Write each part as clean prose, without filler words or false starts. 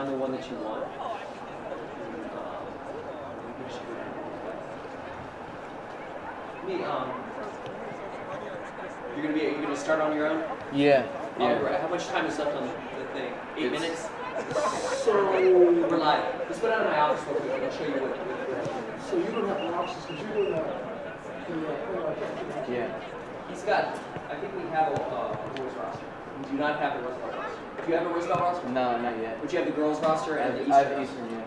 find the one that you want. You're gonna start on your own? Yeah. Right. How much time is left on the thing? 8 minutes? So we're live. Let's go down to my office real quick and I'll show you what. So you don't have an office because you're doing that. Yeah. He's got. I think we have a boys roster. We do not have a Roosevelt roster. Do you have a Roosevelt roster? No, not yet. But you have the girls roster and the Eastern. I have Eastern, yeah.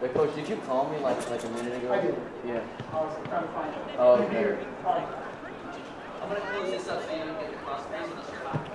Wait, Coach, did you call me like a minute ago? I did. Yeah. I was trying to find it. Oh, okay. I'm gonna close this up so you don't get the cross space on the spot.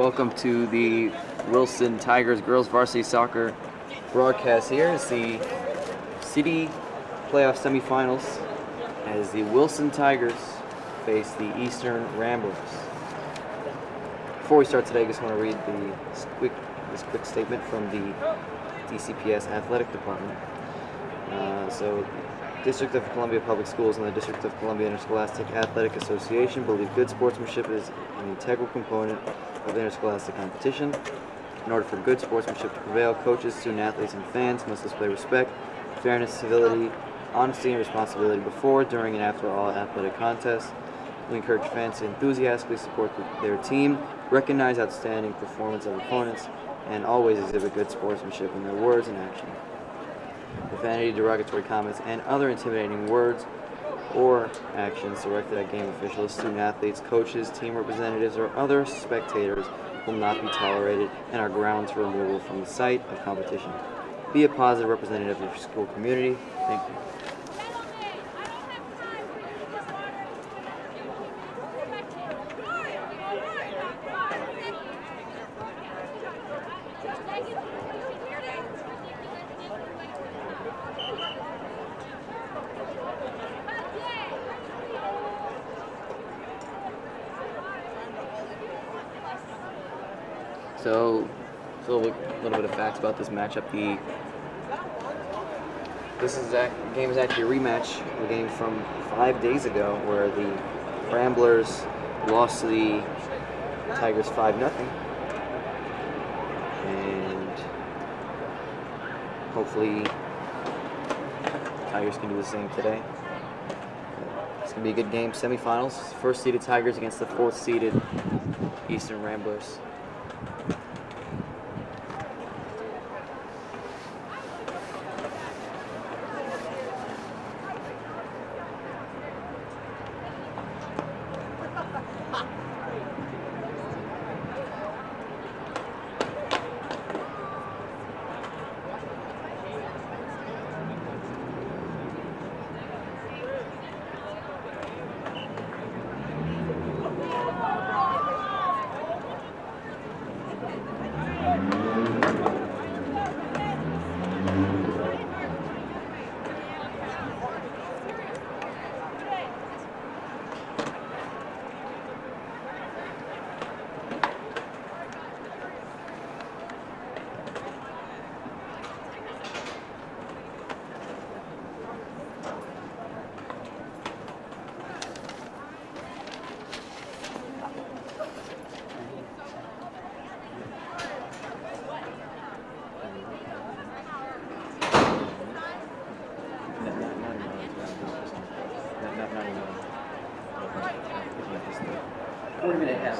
Welcome to the Wilson Tigers girls varsity soccer broadcast. Here is the city playoff semifinals as the Wilson Tigers face the Eastern Ramblers. Before we start today, I just want to read this quick statement from the DCPS Athletic Department. So, District of Columbia Public Schools and the District of Columbia Interscholastic Athletic Association believe good sportsmanship is an integral component of interscholastic competition. In order for good sportsmanship to prevail, coaches, student athletes, and fans must display respect, fairness, civility, honesty, and responsibility before, during, and after all athletic contests. We encourage fans to enthusiastically support their team, recognize outstanding performance of opponents, and always exhibit good sportsmanship in their words and actions. Profanity, derogatory comments, and other intimidating words or actions directed at game officials, student athletes, coaches, team representatives, or other spectators will not be tolerated and are grounds for removal from the site of competition. Be a positive representative of your school community. Thank you. So a little bit of facts about this matchup. This game is actually a rematch of a game from 5 days ago where the Ramblers lost to the Tigers 5-0. And hopefully Tigers can do the same today. It's going to be a good game. Semifinals, first seeded Tigers against the fourth seeded Eastern Ramblers.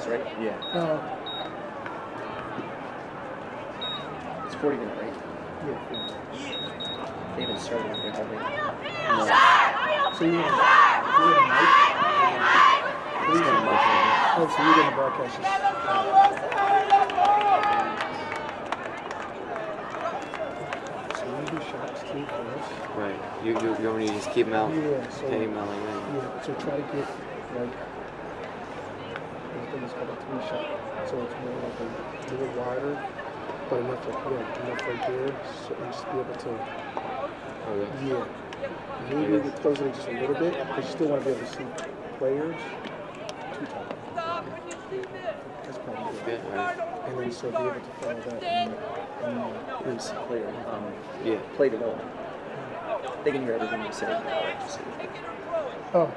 Right? Yeah. It's 40 minutes, right? Yeah. They haven't started yet, have they? So you're in the mic? Oh, so you're in the broadcast. So you do shots too for us. Right. You want me to just keep them out? Yeah. So Keep them out like that. yeah. So try to get like. It's called a 3-shot, so it's more like a little wider, but enough right there, so you just be able to, maybe you close it just a little bit, but you still want to be able to see players 2 times. That's probably good. Right. And then so be able to follow that and Really see player. Yeah. Play it all. They can hear everything you say. Oh.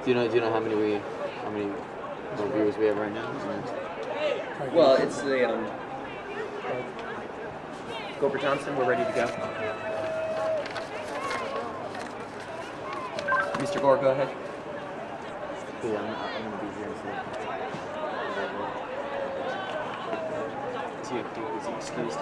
Do you know how many viewers we have right now? Well, it's the Gopher Thompson. We're ready to go. Mr. Gore, go ahead. Yeah, I'm gonna be here for. Is he excused?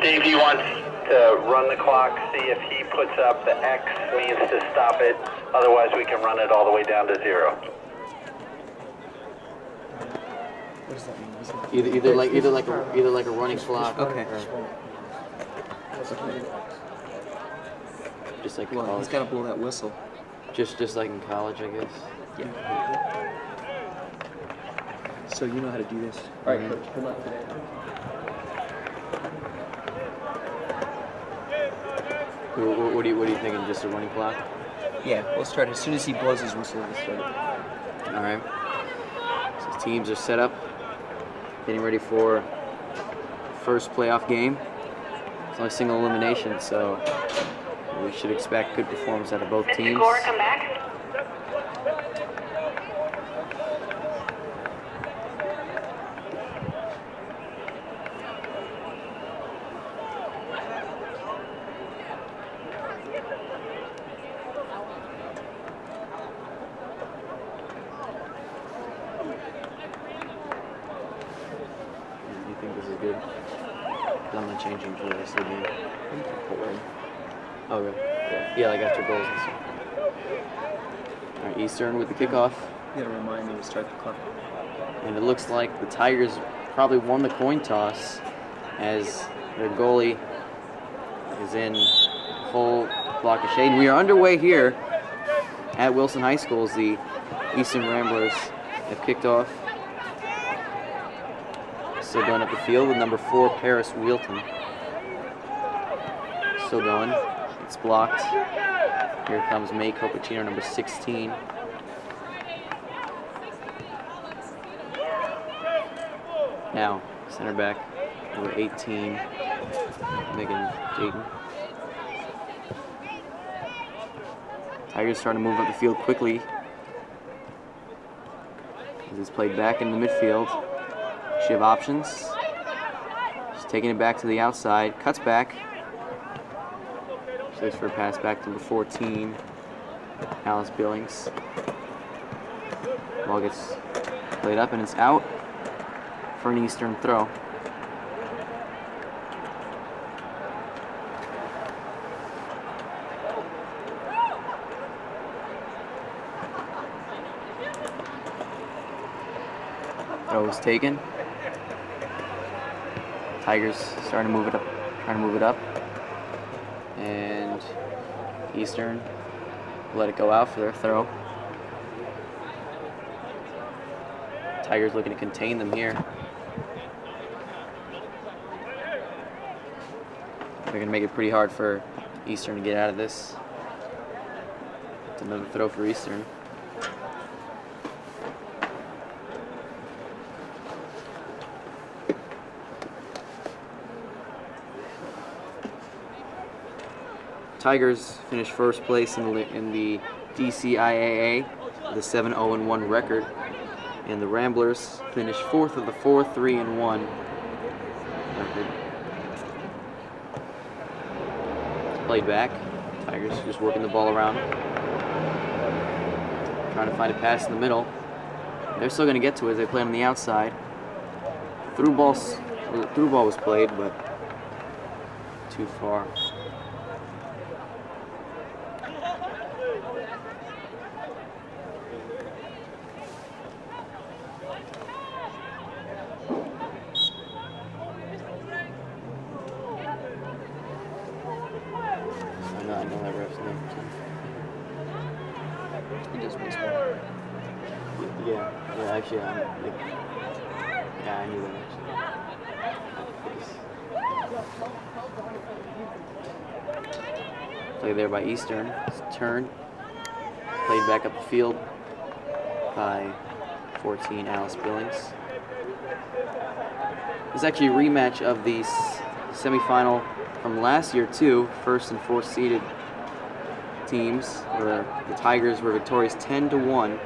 Dave, do you want to run the clock, see if he puts up the X means to stop it? Otherwise, we can run it all the way down to 0. What does that mean? Either like a running clock. Okay. Or just like Well, college. he's got to blow that whistle. Just like in college, I guess. Yeah. So you know how to do this. All right, coach. Good luck today. What are you thinking? Just a running clock? Yeah, we'll start as soon as he blows his whistle. We'll start it. All right. So teams are set up, getting ready for first playoff game. It's only single elimination, so we should expect good performance out of both teams. Score, come back. You think this is good? I'm not changing for the rest of the game. Oh, really? Yeah, like after goals and stuff. All right, Eastern with the kickoff. You got to remind me to start the clock. And it looks like the Tigers probably won the coin toss as their goalie is in full block of shade. And we are underway here at Wilson High School as the Eastern Ramblers have kicked off. Still going up the field with number 4, Paris Wheelton. Still going. It's blocked. Here comes May Copacino, number 16. Now, center back, number 18, Megan Dayton. Tigers starting to move up the field quickly. As it's played back in the midfield. She have options. She's taking it back to the outside. Cuts back. She looks for a pass back to number 14, Alice Billings. Ball gets played up and it's out for an Eastern throw. Throw was taken. Tigers starting to move it up, trying to move it up. And Eastern let it go out for their throw. Tigers looking to contain them here. They're going to make it pretty hard for Eastern to get out of this. It's another throw for Eastern. Tigers finished first place in the DCIAA with a 7-0-1 record, and the Ramblers finished fourth of the 4-3-1 record. It's played back. Tigers just working the ball around, trying to find a pass in the middle. They're still going to get to it as they play on the outside. Through ball was played, but too far. I know that ref's name. He does baseball. Yeah, actually, I knew that actually. Play there by Eastern. It's turned. Played back up the field by 14, Alice Billings. This is actually a rematch of the semifinal from last year too. First and fourth seeded teams, where the Tigers were victorious 10-1.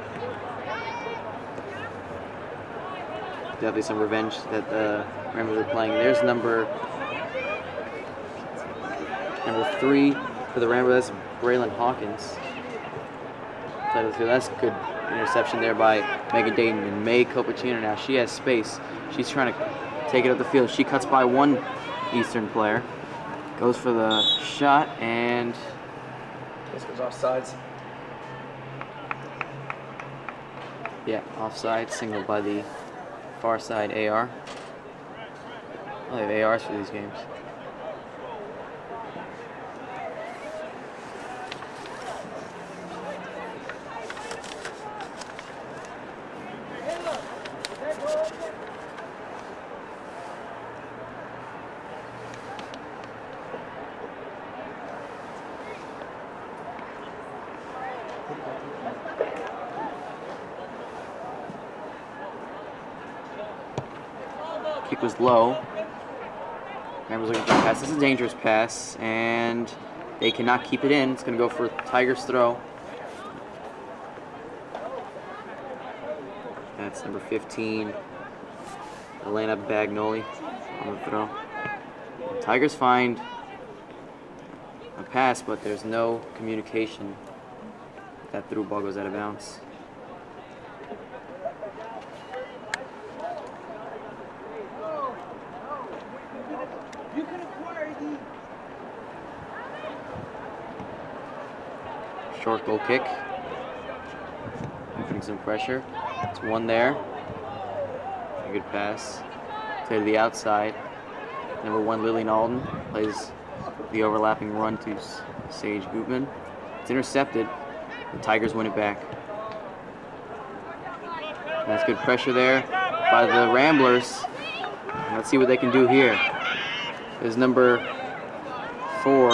Definitely some revenge that the Ramblers are playing. There's number 3 for the Ramblers. That's Braylon Hawkins. That's a good interception there by Megan Dayton. And May Copacino now, she has space. She's trying to take it up the field. She cuts by one Eastern player. Goes for the shot and This goes offsides. yeah, offside, signaled by the far side AR. Oh, they have ARs for these games. Kick was low. Ramblers looking for a pass. This is a dangerous pass, and they cannot keep it in. It's going to go for Tigers' throw. That's number 15, Elena Bagnoli on the throw. Tigers find a pass, but there's no communication. That through ball goes out of bounds. Short goal kick. Putting some pressure. It's one there. A good pass. Play to the outside. Number 1, Lillian Alden plays the overlapping run to Sage Gutman. It's intercepted. The Tigers win it back. And that's good pressure there by the Ramblers. And let's see what they can do here. There's number 4,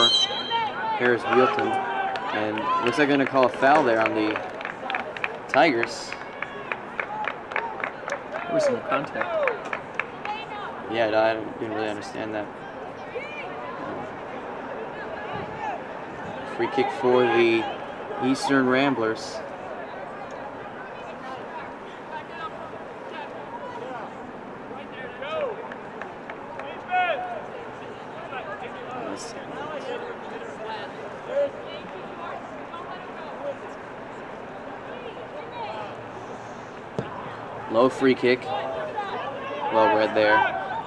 Harris Wheelton. And it looks like they're going to call a foul there on the Tigers. There was some contact. Yeah, I didn't really understand that. Free kick for the Eastern Ramblers. Low free kick. Well read there.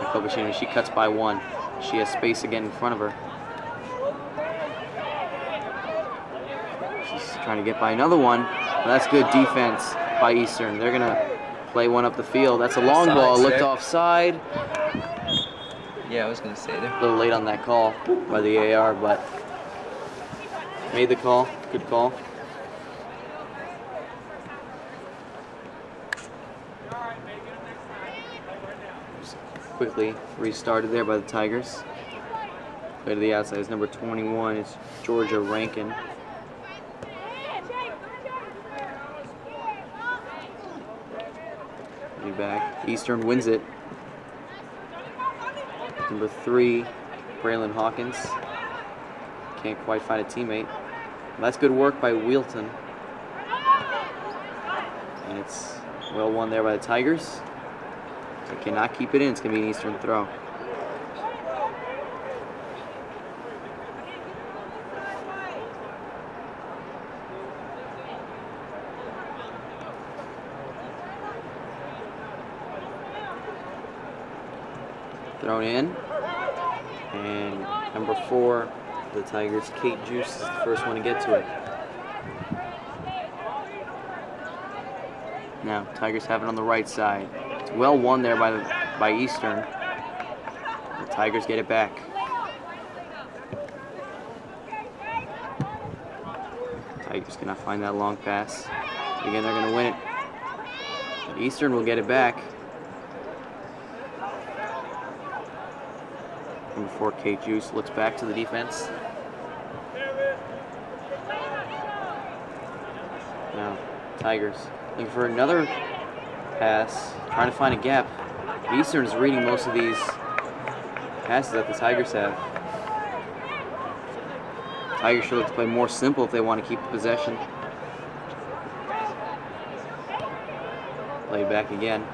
Kobashina, she cuts by 1. She has space again in front of her. She's trying to get by another one. Well, that's good defense by Eastern. They're going to play one up the field. That's a long ball. Looked offside. Yeah, I was going to say there. A little late on that call by the AR, but made the call. Good call. Quickly restarted there by the Tigers. Play to the outside is number 21. It's Georgia Rankin. Be back. Eastern wins it. Number 3, Braylon Hawkins. Can't quite find a teammate. That's good work by Wheelton. And it's well won there by the Tigers. They cannot keep it in. It's going to be an Eastern throw. Thrown in. And number 4, the Tigers, Kate Juice, is the first one to get to it. Now, Tigers have it on the right side. It's well won there by Eastern. The Tigers get it back. Tigers cannot find that long pass. Again, they're going to win it. But Eastern will get it back. Number 4, Kate Juice, looks back to the defense. Now, Tigers looking for another pass, trying to find a gap. Eastern is reading most of these passes that the Tigers have. Tigers should look to play more simple if they want to keep possession. Play back again.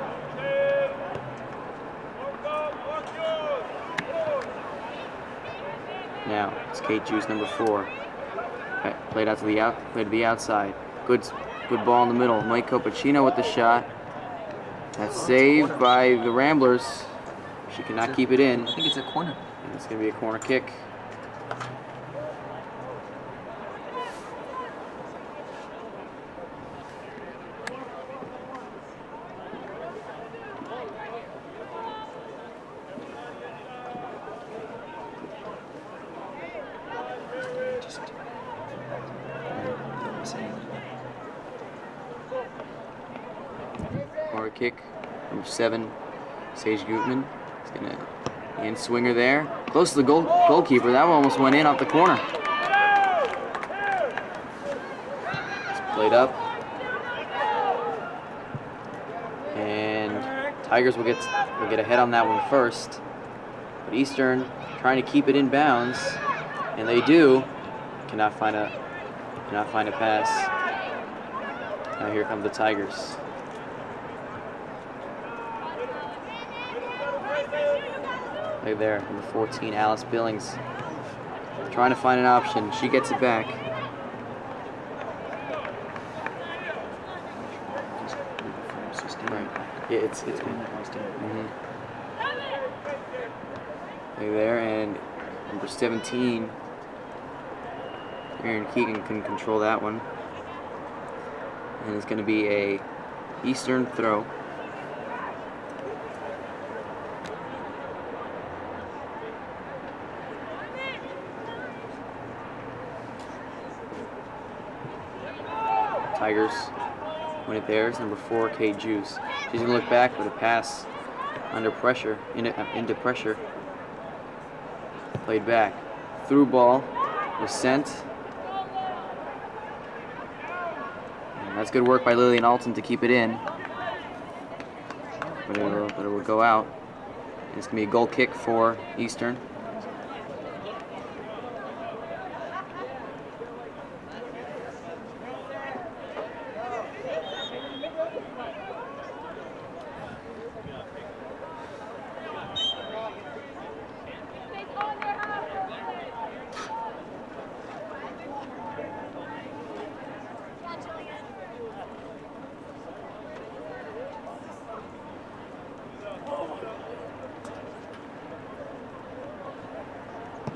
Now it's Kate Juice, number 4. Played out to the outside. Good ball in the middle. Mike Copacino with the shot. That's saved by the Ramblers. She cannot keep it in. I think it's a corner. And it's going to be a corner kick. kick. Number 7, Sage Gutman. He's gonna in swinger there. Close to the goalkeeper. That one almost went in off the corner. It's played up. And Tigers will get ahead on that one first. But Eastern trying to keep it in bounds. And they do. Cannot find a pass. Now here come the Tigers. Right there, number 14, Alice Billings. Trying to find an option. She gets it back. Right. Yeah, it's right there, and number 17, Aaron Keegan can control that one. And it's going to be a Eastern throw. Tigers win it there. It's number 4, Kate Juice. She's going to look back with a pass under pressure, into pressure. Played back. Through ball was sent. And that's good work by Lillian Alton to keep it in. But it will go out. And it's going to be a goal kick for Eastern.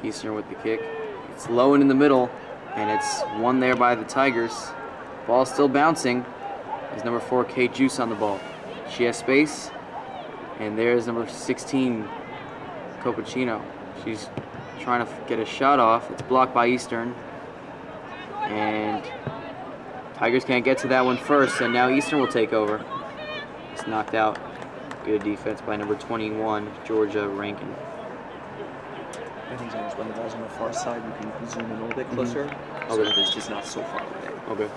Eastern with the kick. It's low and in the middle, and it's won there by the Tigers. Ball still bouncing. There's number 4, Kate Juice on the ball. She has space, and there's number 16, Copacino. She's trying to get a shot off. It's blocked by Eastern, and Tigers can't get to that one first, and now Eastern will take over. It's knocked out. Good defense by number 21, Georgia Rankin. I think sometimes when the ball's on the far side, you can zoom in a little bit closer, so that it's just not so far away. Okay.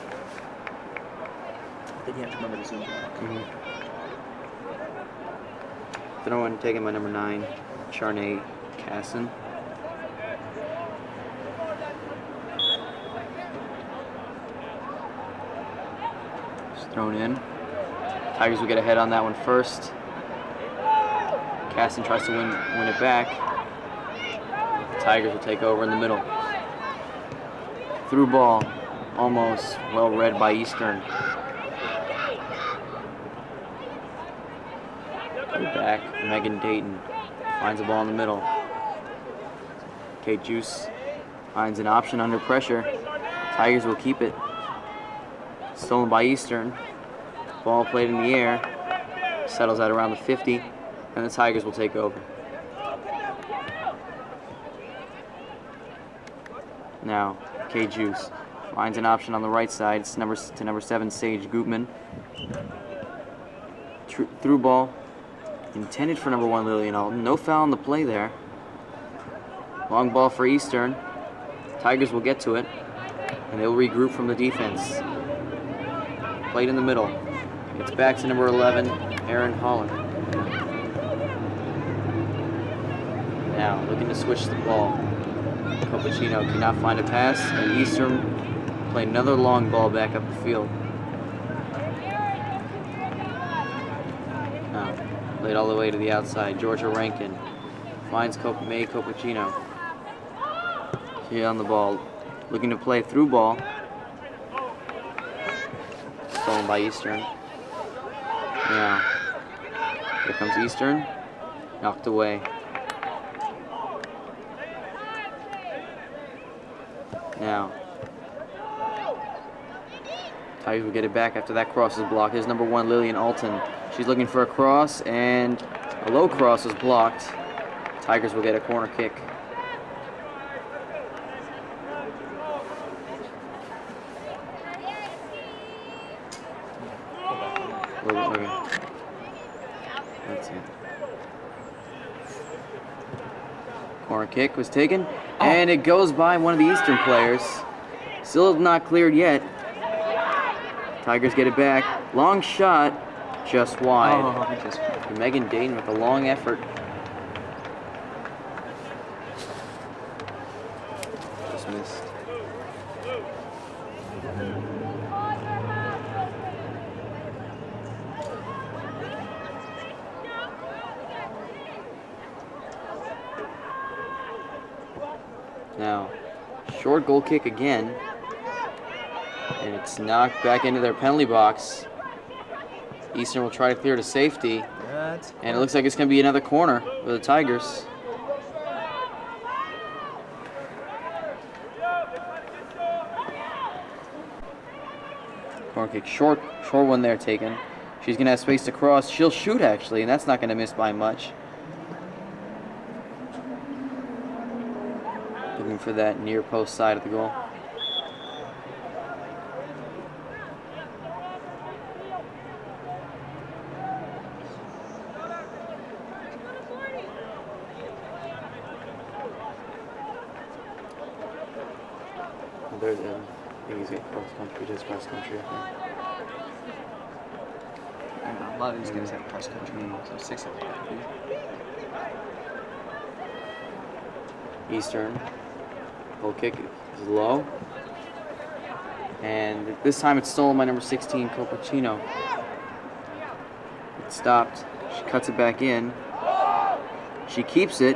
Then you have to remember to zoom back. Throwing taken by number 9, Charnay Casson. Just thrown in. Tigers will get ahead on that one first. Casson tries to win it back. Tigers will take over in the middle. Through ball, almost well read by Eastern. Go back, Megan Dayton finds the ball in the middle. Kate Juice finds an option under pressure. Tigers will keep it. Stolen by Eastern. Ball played in the air. Settles at around the 50, and the Tigers will take over. Now, K Juice finds an option on the right side. It's number 7, Sage Gutman. Through ball, intended for number 1, Lillian Alton. No foul on the play there. Long ball for Eastern. Tigers will get to it, and they'll regroup from the defense. Played in the middle. It's back to number 11, Erin Holland. Now, looking to switch the ball. Copacino cannot find a pass, and Eastern play another long ball back up the field. Now, played all the way to the outside. Georgia Rankin finds May Copacino. She on the ball, looking to play through ball. Stolen by Eastern. Now, here comes Eastern. Knocked away. Now, Tigers will get it back after that cross is blocked. Here's number 1, Lillian Alton. She's looking for a cross, and a low cross is blocked. Tigers will get a corner kick. Okay. That's it. Corner kick was taken, Oh. and it goes by one of the Eastern players. Still not cleared yet. Tigers get it back. Long shot, just wide. Oh, he just. Megan Dayton with a long effort. Just missed. Now, short goal kick again. And it's knocked back into their penalty box. Eastern will try to clear to safety. That's. And it looks like it's going to be another corner for the Tigers. Corner kick, short one there taken. She's going to have space to cross. She'll shoot, actually, and that's not going to miss by much. Looking for that near post side of the goal. There's I think he's getting cross country, just cross country, I think. A lot of these guys have cross country, so 6 of them. Eastern. Goal kick is low. And this time it's stolen by number 16, Copacino. It stopped. She cuts it back in. She keeps it.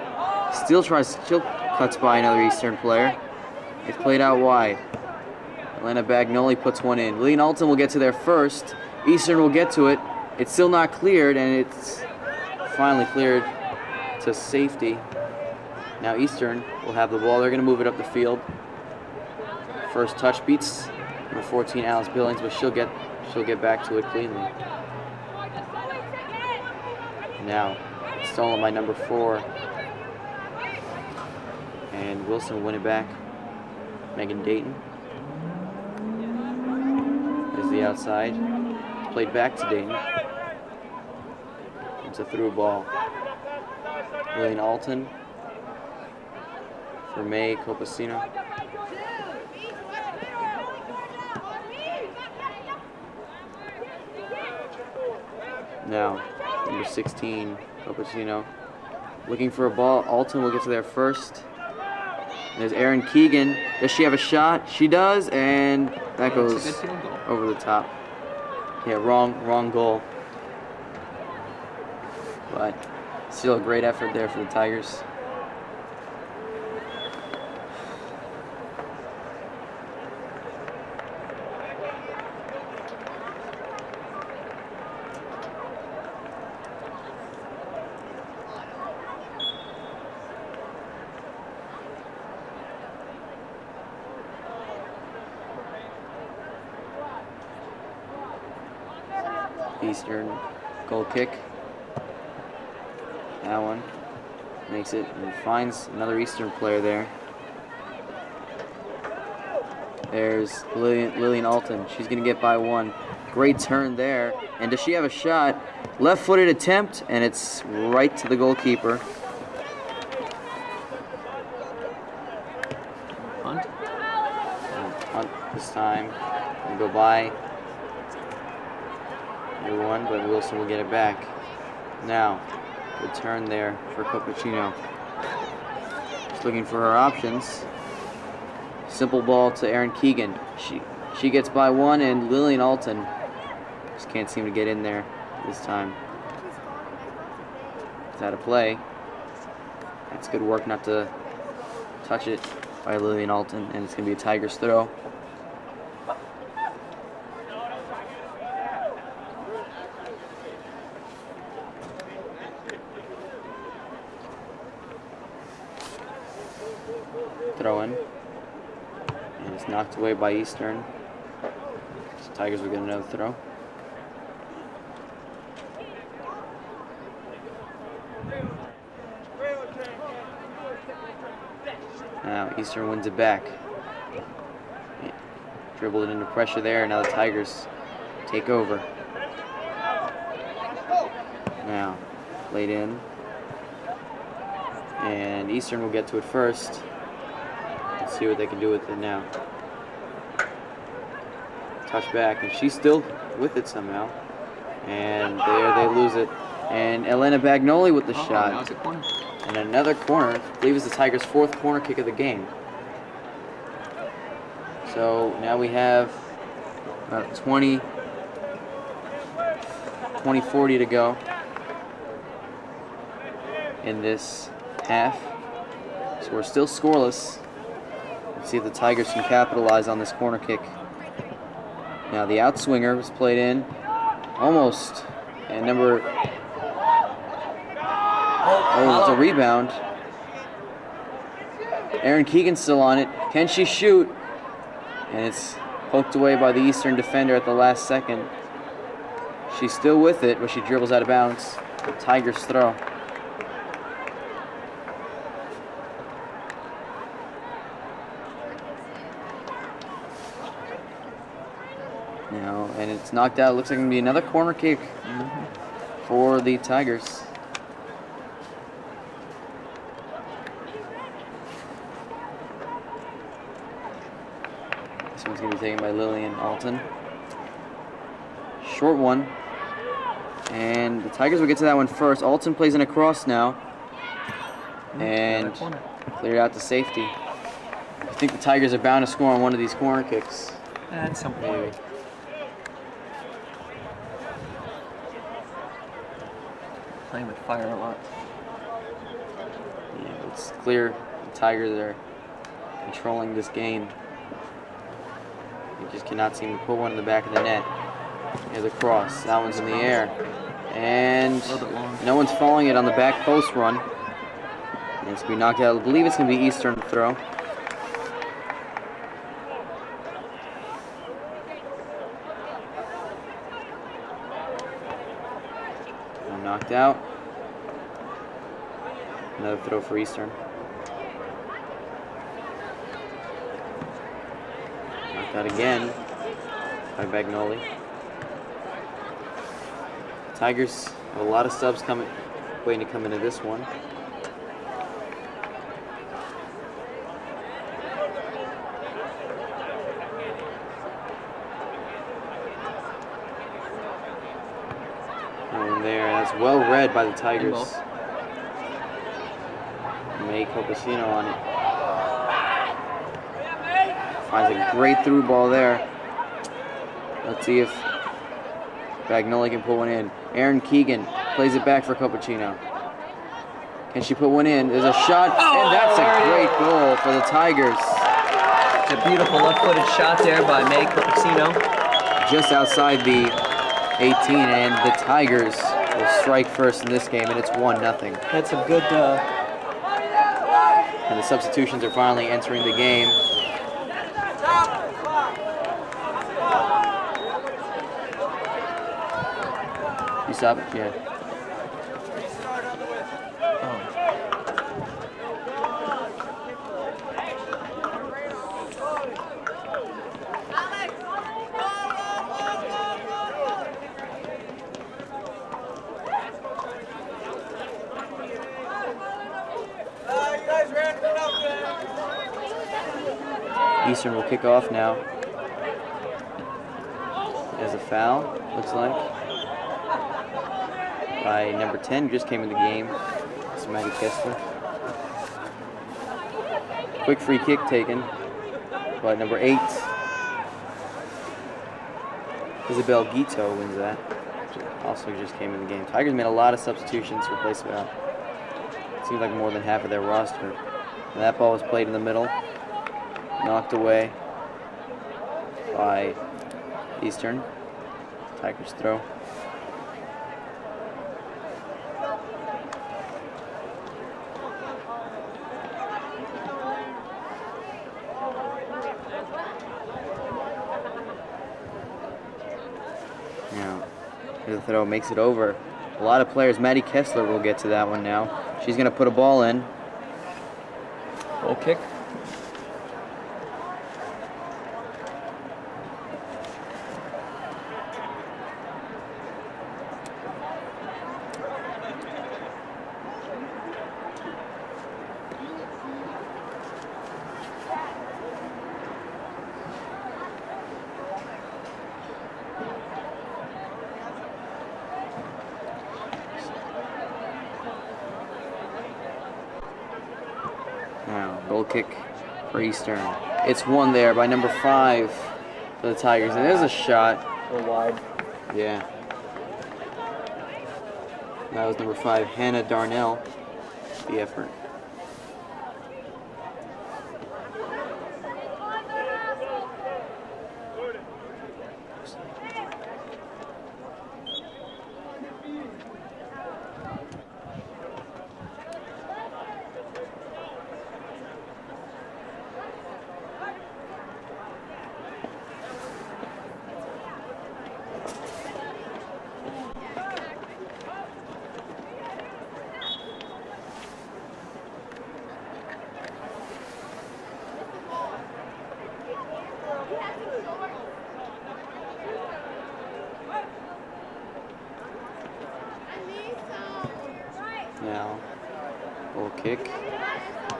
Still cuts by another Eastern player. It's played out wide. Elena Bagnoli puts one in. Lillian Alton will get to there first. Eastern will get to it. It's still not cleared, and it's finally cleared to safety. Now Eastern will have the ball. They're going to move it up the field. First touch beats number 14, Alice Billings, but she'll get back to it cleanly. Now it's stolen by number 4, and Wilson will win it back. Megan Dayton is the outside. Played back to Dayton. It's a through ball. Lillian Alton for May Copacino. Now, number 16, Copacino. Looking for a ball. Alton will get to there first. There's Erin Keegan. Does she have a shot? She does, and that goes over the top. Yeah, wrong goal. But still a great effort there for the Tigers. Eastern goal kick. That one makes it and finds another Eastern player there. There's Lillian Alton. She's going to get by one. Great turn there. And does she have a shot? Left-footed attempt, and it's right to the goalkeeper. Hunt. Hunt this time. Gonna go by. New one, but Wilson will get it back. Now, good turn there for Copacino. Just looking for her options. Simple ball to Erin Keegan. She gets by one, and Lillian Alton just can't seem to get in there this time. It's out of play. That's good work not to touch it by Lillian Alton, and it's going to be a Tigers throw. Throw in. And it's knocked away by Eastern. So Tigers will get another throw. Now Eastern wins it back. Dribbled it into pressure there. Now the Tigers take over. Now Played in. And Eastern will get to it first. Let's see what they can do with it now. Touch back, and she's still with it somehow. And there they lose it. And Elena Bagnoli with the shot. Now it's a corner. And another corner, I believe it's the Tigers' 4th corner kick of the game. So now we have about 20-40 to go in this half. So we're still scoreless. Let's see if the Tigers can capitalize on this corner kick. Now the outswinger was played in, almost, and number, it's a rebound. Erin Keegan's still on it. Can she shoot? And it's poked away by the Eastern defender at the last second. She's still with it, but she dribbles out of bounds. The Tigers throw. Now, and it's knocked out. Looks like it's going to be another corner kick for the Tigers. This one's going to be taken by Lillian Alton. Short one. And the Tigers will get to that one first. Alton plays in a cross now. And cleared out to safety. I think the Tigers are bound to score on one of these corner kicks. At some point. Maybe. Playing with fire a lot. Yeah, it's clear the Tigers are controlling this game. They just cannot seem to put one in the back of the net. Here's the cross. That one's in the air. And no one's following it on the back post run. And it's going to be knocked out. I believe it's going to be Eastern throw. Knocked out. Another throw for Eastern. Knocked out again by Bagnoli. Tigers have a lot of subs waiting to come into this one. Well read by the Tigers. May Copacino on it. Finds a great through ball there. Let's see if Bagnoli can put one in. Erin Keegan plays it back for Copacino. Can she put one in? There's a shot, and that's a great goal for the Tigers. It's a beautiful left-footed shot there by May Copacino. Just outside the 18, and the Tigers will strike first in this game, and it's 1-0. That's a good. And the substitutions are finally entering the game. You stop it? Yeah. Eastern will kick off now. There's a foul, looks like, by number 10, who just came in the game. It's Maddie Kessler. Quick free kick taken by number 8. Isabel Guito wins that. Also just came in the game. Tigers made a lot of substitutions to replace about, seems like more than half of their roster. And that ball was played in the middle. Knocked away by Eastern. Tigers throw. Now, the throw makes it over. A lot of players. Maddie Kessler will get to that one now. She's going to put a ball in. Goal kick. Now, goal kick for Eastern. It's won there by number 5 for the Tigers. And there's a shot. Or wide. Yeah. That was number 5, Hannah Darnell. The effort. Now, goal kick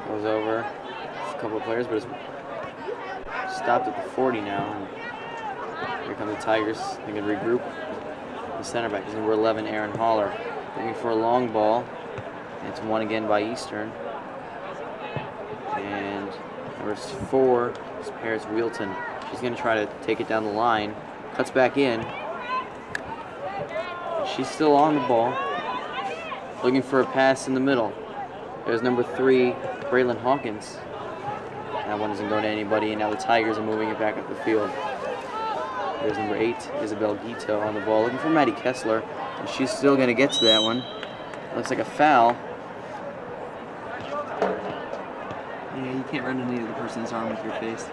goes over a couple of players, but it's stopped at the 40 now. And here come the Tigers. They can regroup. The center back is number 11, Aaron Holler, looking for a long ball. It's won again by Eastern. And number 4 is Paris Wheelton. She's going to try to take it down the line. Cuts back in. She's still on the ball. Looking for a pass in the middle. There's number 3, Braylon Hawkins. That one doesn't go to anybody, and now the Tigers are moving it back up the field. There's number 8, Isabel Guito on the ball, looking for Maddie Kessler, and she's still going to get to that one. Looks like a foul. Yeah, you can't run into the person's arm with your face.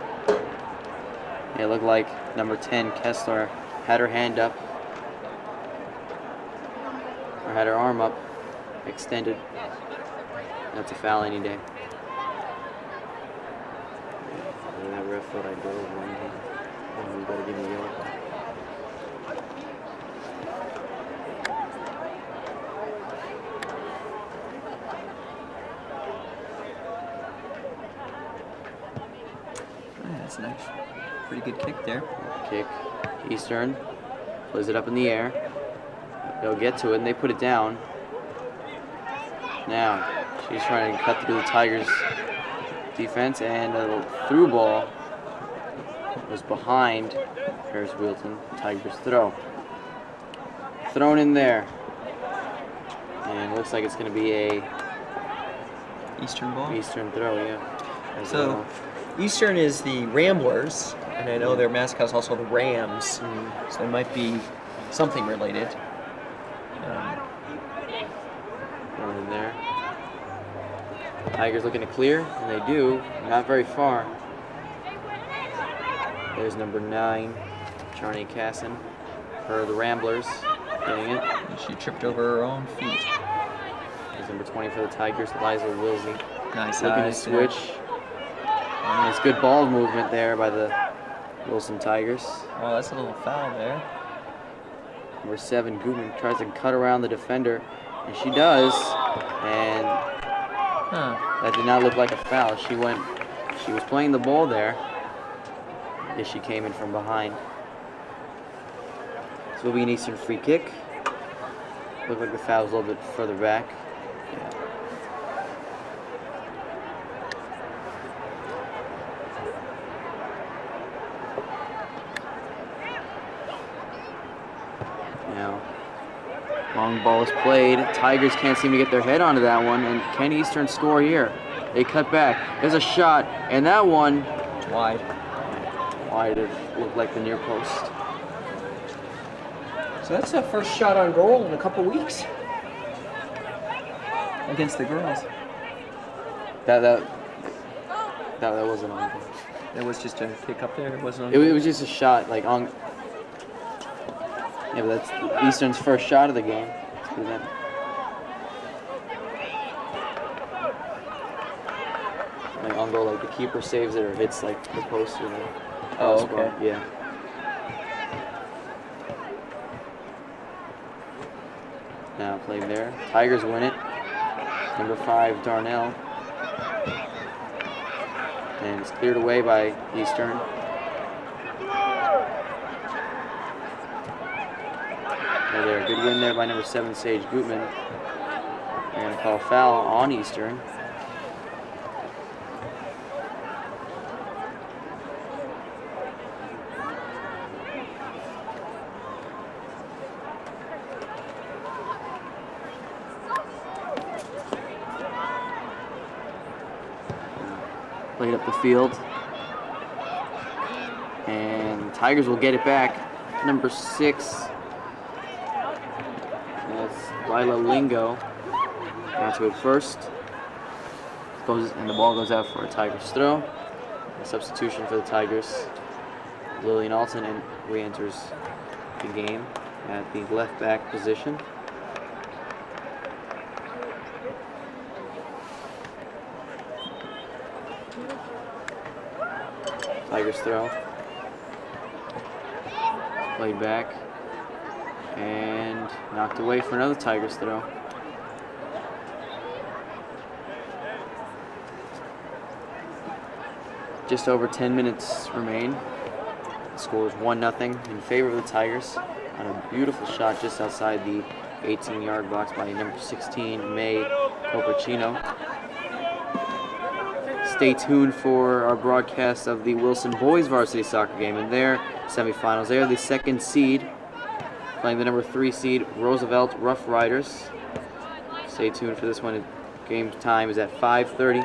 It looked like number 10, Kessler, had her hand up, or had her arm up, extended. That's a foul any day. That ref thought I drove one hand. Oh, you better give me a yellow. That's an actually pretty good kick there. Kick. Eastern plays it up in the air. They'll get to it and they put it down. Now, she's trying to cut through the Tigers' defense, and a through ball was behind Paris Wheelton. Tigers throw. Thrown in there. And looks like it's going to be a Eastern ball. Eastern throw, yeah. So, Eastern is the Ramblers, and I know their mascot is also the Rams, so it might be something related. Thrown in there. Tigers looking to clear, and they do. Not very far. There's number 9, Charney Casson, for the Ramblers, getting it. And she tripped over her own feet. There's number 20 for the Tigers, Liza Wilsey. Nice Looking to eyes there. switch. It's good ball movement there by the Wilson Tigers. Oh, that's a little foul there. Number 7, Gutman tries to cut around the defender, and she does. And that did not look like a foul. She was playing the ball there as she came in from behind. So it'll be an Eastern free kick. Looked like the foul was a little bit further back. Yeah. Now, long ball is played. Tigers can't seem to get their head onto that one, and can Eastern score here? They cut back. There's a shot, and that one Wide. wide. It looked like the near post. So that's the first shot on goal in a couple weeks. Against the girls. That wasn't on goal. It was just a kick up there. It wasn't on It was just a shot, like on. Yeah, but that's Eastern's first shot of the game. Let's do that. Like on goal, like the keeper saves it or hits like the post or the Oh, crossbar. okay. Yeah. Now played there. Tigers win it. Number 5, Darnell. And it's cleared away by Eastern. There, good win there by number 7, Sage Gutman. They're going to call a foul on Eastern. played up the field. And the Tigers will get it back. Number 6. That's Lila Lingo. Got to it first. And the ball goes out for a Tigers throw. A substitution for the Tigers. Lillian Alton re-enters the game at the left back position. Tigers throw. Played back. And knocked away for another Tigers throw. Just over 10 minutes remain. The score is 1-0 in favor of the Tigers on a beautiful shot just outside the 18-yard box by number 16, May Copercino. Stay tuned for our broadcast of the Wilson boys varsity soccer game in their semifinals. They are the 2nd seed, playing the number 3 seed, Roosevelt Rough Riders. Stay tuned for this one. Game time is at 5:30.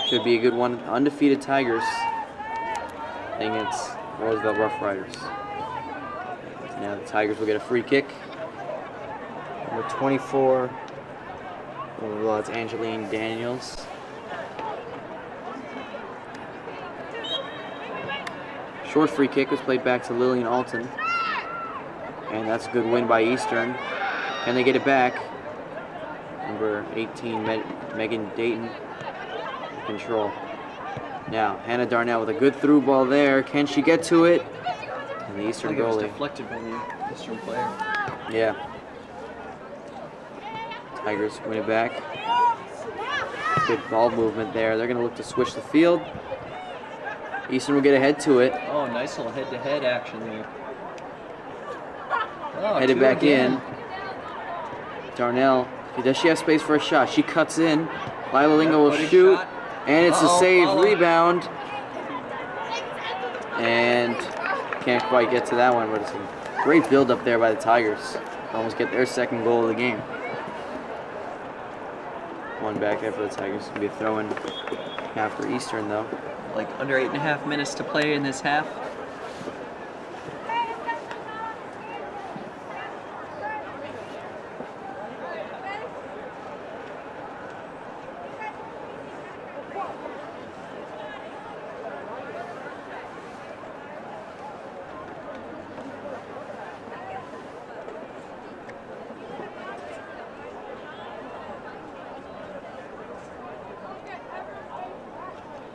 Should be a good one. Undefeated Tigers playing against Roosevelt Rough Riders. Now the Tigers will get a free kick. Number 24, well, it's Angeline Daniels. Short free kick was played back to Lillian Alton. And that's a good win by Eastern. Can they get it back? Number 18, Megan Dayton. Control. Now, Hannah Darnell with a good through ball there. Can she get to it? And the Eastern I think it was goalie. deflected by the Eastern player. Yeah. Tigers win it back. Good ball movement there. They're going to look to switch the field. Eastern will get ahead to it. Oh, nice little head-to-head action there. Oh, Headed back again. in. Darnell. Does she have space for a shot? She cuts in. Lila Lingo will Footing shoot. shot. And it's a save Follow. rebound. And can't quite get to that one, but it's a great build up there by the Tigers. Almost get their 2nd goal of the game. One back there for the Tigers. It's going to be a throw-in half for Eastern, though. Like under 8.5 minutes to play in this half.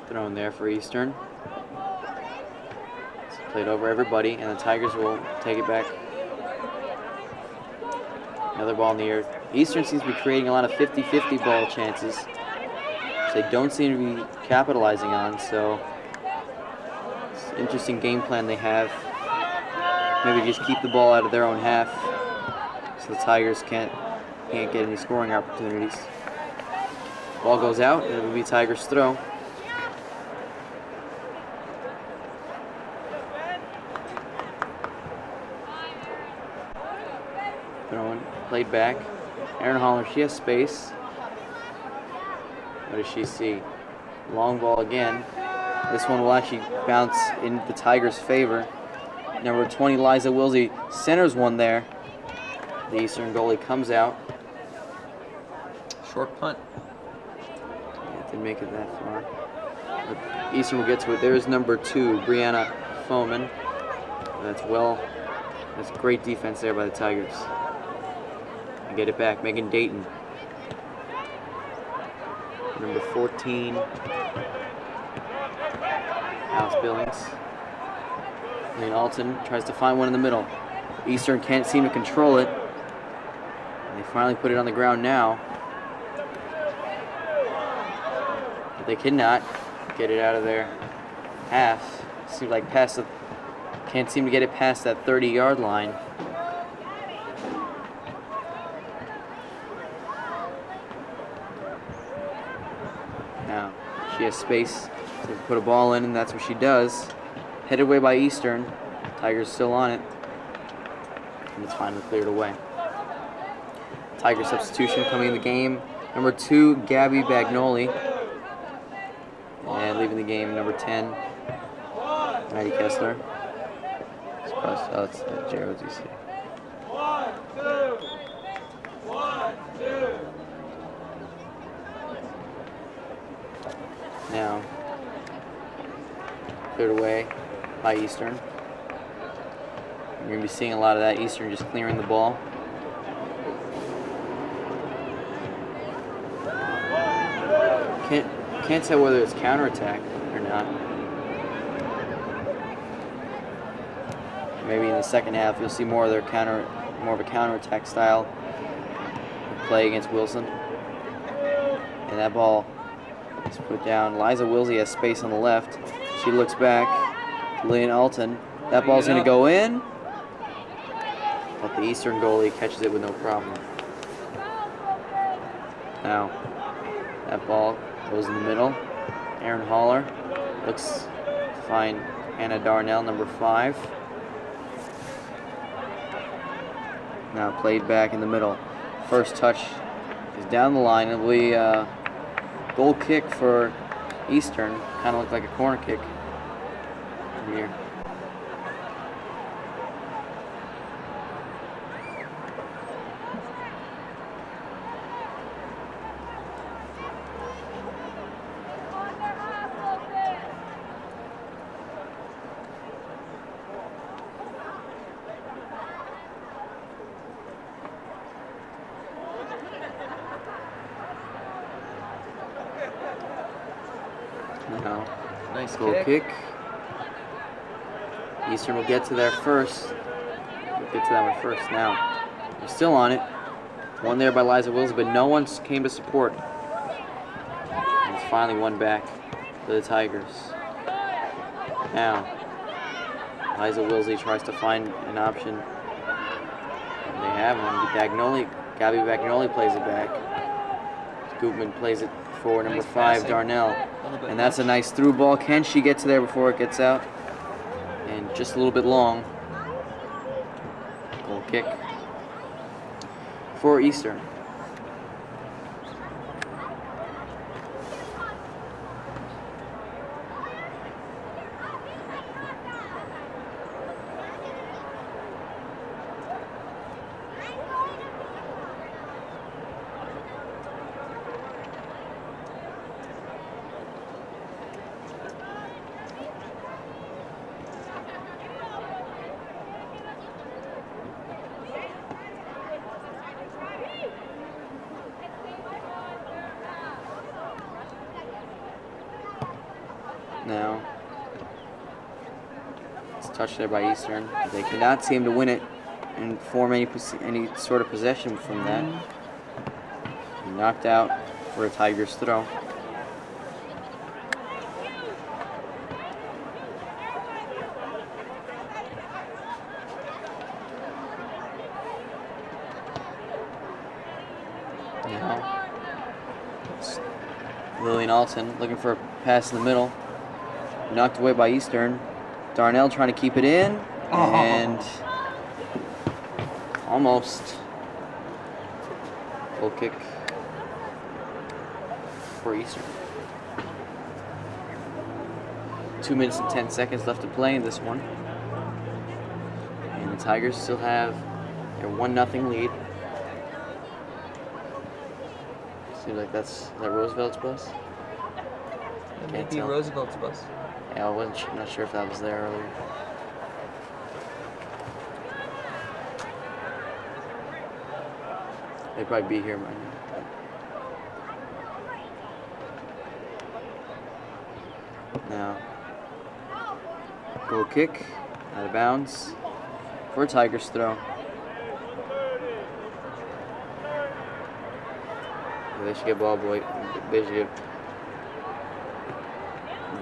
Thrown there for Eastern. It's played over everybody, and the Tigers will take it back. Another ball in the air. Eastern seems to be creating a lot of 50-50 ball chances, which they don't seem to be capitalizing on, so it's an interesting game plan they have. Maybe just keep the ball out of their own half so the Tigers can't get any scoring opportunities. Ball goes out, and it will be Tigers' throw. Throwing, played back. Aaron Holler, she has space. What does she see? Long ball again. This one will actually bounce in the Tigers' favor. Number 20, Liza Wilsey, centers one there. The Eastern goalie comes out. Short punt. Yeah, didn't make it that far. But Eastern will get to it. There's number 2, Brianna Foman. That's great defense there by the Tigers. And get it back, Megan Dayton. Number 14, Alice Billings. Lane Alton tries to find one in the middle. Eastern can't seem to control it. And they finally put it on the ground now. But they cannot get it out of their half. Seems like can't seem to get it past that 30-yard line. Now, she has space to put a ball in, and that's what she does. Headed away by Eastern. Tigers still on it. And it's finally cleared away. Tiger substitution coming in the game. Number 2, Gabby Bagnoli. leaving the game, number 10, Heidi Kessler. Oh, it's Jero DC. 1, 2. 1, 2. Now, cleared away by Eastern. You're going to be seeing a lot of that. Eastern just clearing the ball. Can't tell whether it's counterattack or not. Maybe in the second half you'll see more of a counterattack style of play against Wilson. And that ball is put down. Liza Wilsey has space on the left. She looks back. Lillian Alton. That ball's going to go in. But the Eastern goalie catches it with no problem. Now, that ball goes in the middle. Aaron Haller looks to find Hannah Darnell, number 5. Now played back in the middle. First touch is down the line. It'll be a goal kick for Eastern. Kind of looked like a corner kick from here. Now, Nice goal kick. Eastern will get to there first. We'll get to that one first. Now, they're still on it. One there by Liza Wilsey, but no one came to support. And it's finally one back for the Tigers. Now, Liza Wilsey tries to find an option. And they have one. Gabby Bagnoli plays it back. Gutman plays it for number 5, Darnell. And that's a nice through ball. Can she get to there before it gets out? And just a little bit long. Goal kick for Eastern. Now, it's touched there by Eastern. They cannot seem to win it and form any sort of possession from that. Knocked out for a Tigers throw. Now, Lillian Alton looking for a pass in the middle. Knocked away by Eastern. Darnell trying to keep it in. And almost goal kick for Eastern. 2 minutes and 10 seconds left to play in this one. And the Tigers still have their 1-0 lead. Seems like is that Roosevelt's bus? That may be Roosevelt's bus. Yeah, not sure if that was there earlier. They'd probably be here by now. Now, goal kick, out of bounds, for a Tigers throw. They should get They should get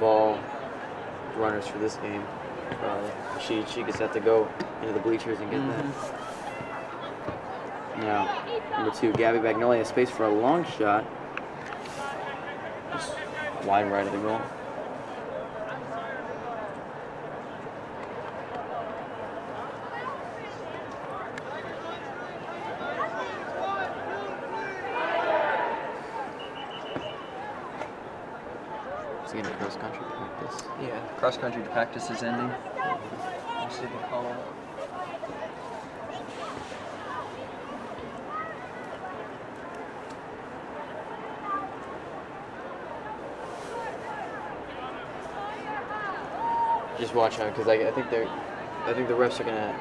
ball runners for this game. She gets have to go into the bleachers and get that. Now, number 2, Gabby Bagnoli has space for a long shot. Just wide right of the goal. Is he in a cross country practice? Yeah, cross country practice is ending. Let's see the call. Just watch out, because I think the refs are gonna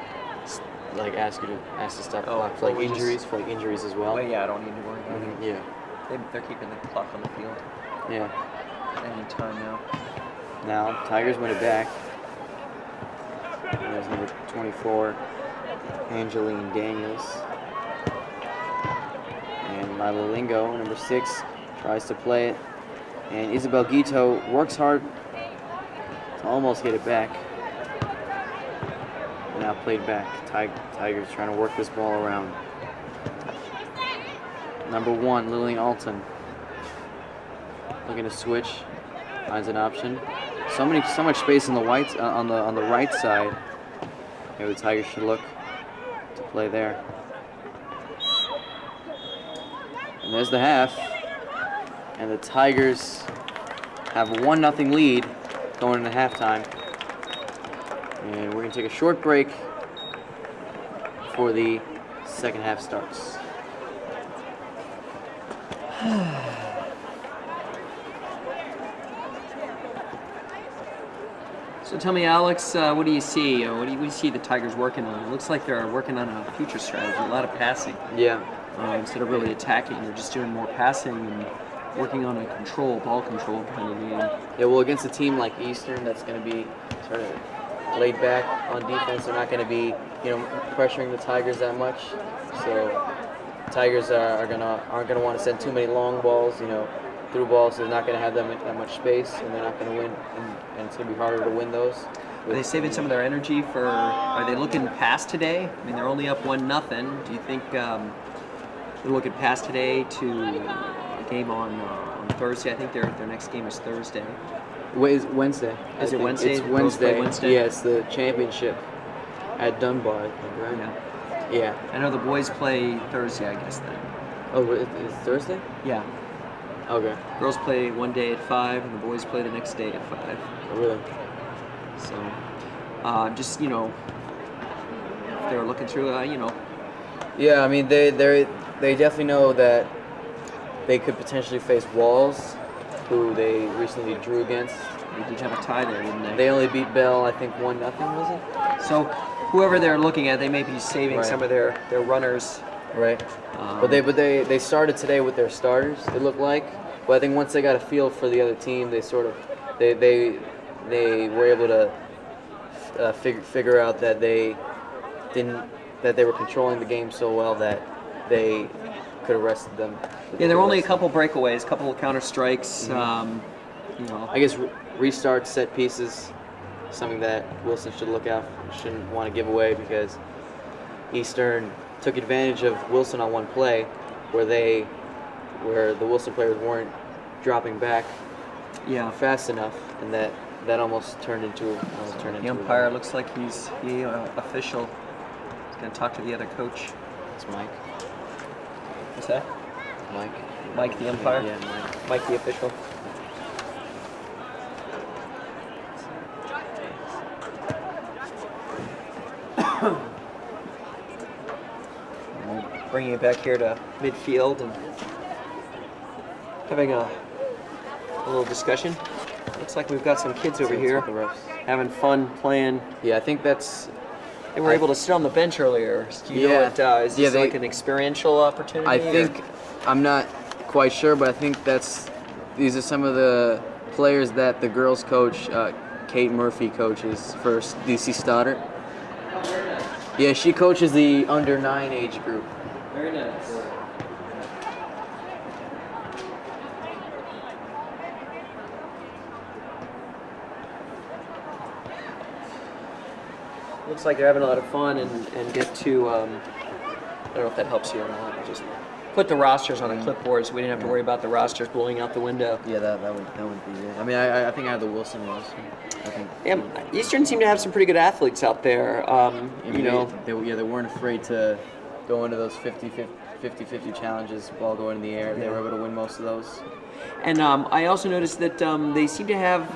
like ask to stop the clock for like injuries as well. Well, yeah, I don't need to worry about it. Yeah. They're keeping the clock on the field. Yeah. Any time now. Now Tigers win it back. And there's number 24, Angeline Daniels. And Milo Lingo, number 6, tries to play it. And Isabel Guito works hard to almost get it back. Now played back. Tigers trying to work this ball around. Number 1, Lillian Alton. Looking to switch. Finds an option. So much space on the on the right side. Maybe the Tigers should look to play there. And there's the half. And the Tigers have a 1-0 lead going into halftime. And we're going to take a short break before the second half starts. So tell me, Alex, what do you see? What do you see the Tigers working on? It looks like they're working on a future strategy, a lot of passing. Yeah. Instead of really attacking, they're just doing more passing and working on a ball control kind of game. Yeah, well, against a team like Eastern that's going to be sort of laid back on defense, they're not going to be, pressuring the Tigers that much. So Tigers aren't going to want to send too many long balls, through balls, so they're not going to have that much space, and they're not going to win, and it's going to be harder to win those. Are they saving some of their energy for? Are they looking past today? I mean, they're only up 1-0. Do you think they're looking past today to a game on Thursday? I think their next game is Thursday. Wednesday. Is it Wednesday? It's Wednesday. Wednesday? Yeah, it's the championship at Dunbar, I think, right? Yeah. Yeah. I know the boys play Thursday, I guess then. Oh, it's Thursday? Yeah. Okay. Girls play one day at 5, and the boys play the next day at 5. Oh, really? So, just if they're looking through, Yeah, I mean they definitely know that they could potentially face Walls, who they recently drew against. They did have a tie there, didn't they? They only beat Bell, I think 1-0, was it? So, whoever they're looking at, they may be saving Right. some of their runners. Right. But they started today with their starters. It looked like, but I think once they got a feel for the other team, they were able to figure out that they were controlling the game so well that they could have rested them. Yeah, there were only a couple breakaways, a couple of counter strikes. I guess restart set pieces, something that Wilson should look out, shouldn't want to give away, because Eastern took advantage of Wilson on one play where the Wilson players weren't dropping back fast enough, and that almost turned into The umpire looks like he's official. He's going to talk to the other coach. It's Mike. What's that? Mike the umpire? Yeah, Mike. Mike the official. Bringing it back here to midfield and having a little discussion. Looks like we've got some kids over here The refs. having fun playing. Yeah, I think that's. They were able to sit on the bench earlier. Do you know what, is this like an experiential opportunity? I think, I'm not quite sure, but I think these are some of the players that the girls coach, Kate Murphy, coaches for DC Stoddard. Yeah, she coaches the under 9 age group. Very nice. Looks like they're having a lot of fun and get to, I don't know if that helps you or not, but just put the rosters on a clipboard so we didn't have to worry about the rosters blowing out the window. Yeah, that would be it. I mean, I think I have the Wilson roster. I think. Yeah, Eastern seemed to have some pretty good athletes out there. They weren't afraid to go into those 50-50 challenges while going in the air. They were able to win most of those. And I also noticed that they seem to have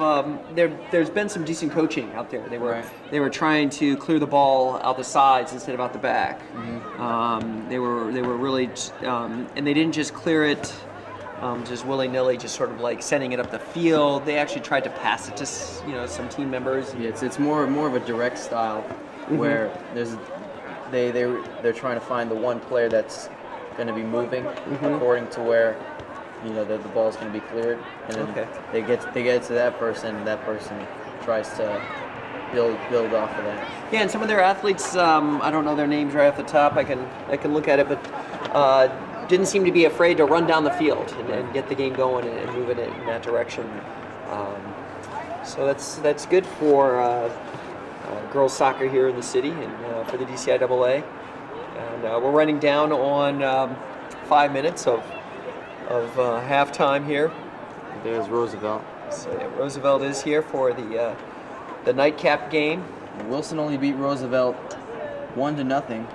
there's been some decent coaching out there. They were trying to clear the ball out the sides instead of out the back. They were really and they didn't just clear it just willy-nilly, just sort of like sending it up the field. They actually tried to pass it to some team members. Yeah, it's more of a direct style where they're trying to find the one player that's going to be moving according to where the ball's going to be cleared, and then they get to that person, and that person tries to build off of that. Yeah, and some of their athletes, I don't know their names right off the top. I can look at it, but didn't seem to be afraid to run down the field and get the game going and move it in that direction. So that's good for girls soccer here in the city and for the DCIAA. And we're running down on 5 minutes of halftime here. There's Roosevelt. So yeah, Roosevelt is here for the nightcap game. Wilson only beat Roosevelt 1-0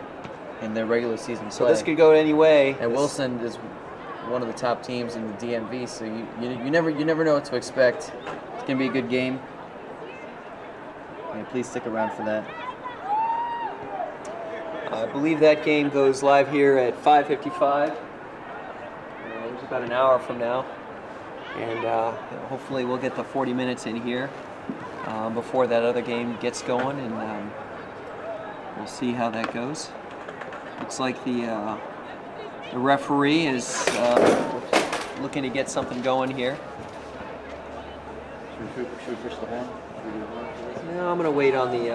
in their regular season play. So this could go any way. And Wilson is one of the top teams in the DMV, so you never know what to expect. It's gonna be a good game. And please stick around for that. I believe that game goes live here at 5:55. It's about an hour from now, and hopefully we'll get the 40 minutes in here before that other game gets going, and we'll see how that goes. Looks like the referee is looking to get something going here. Should we push the horn? No, I'm going to wait on the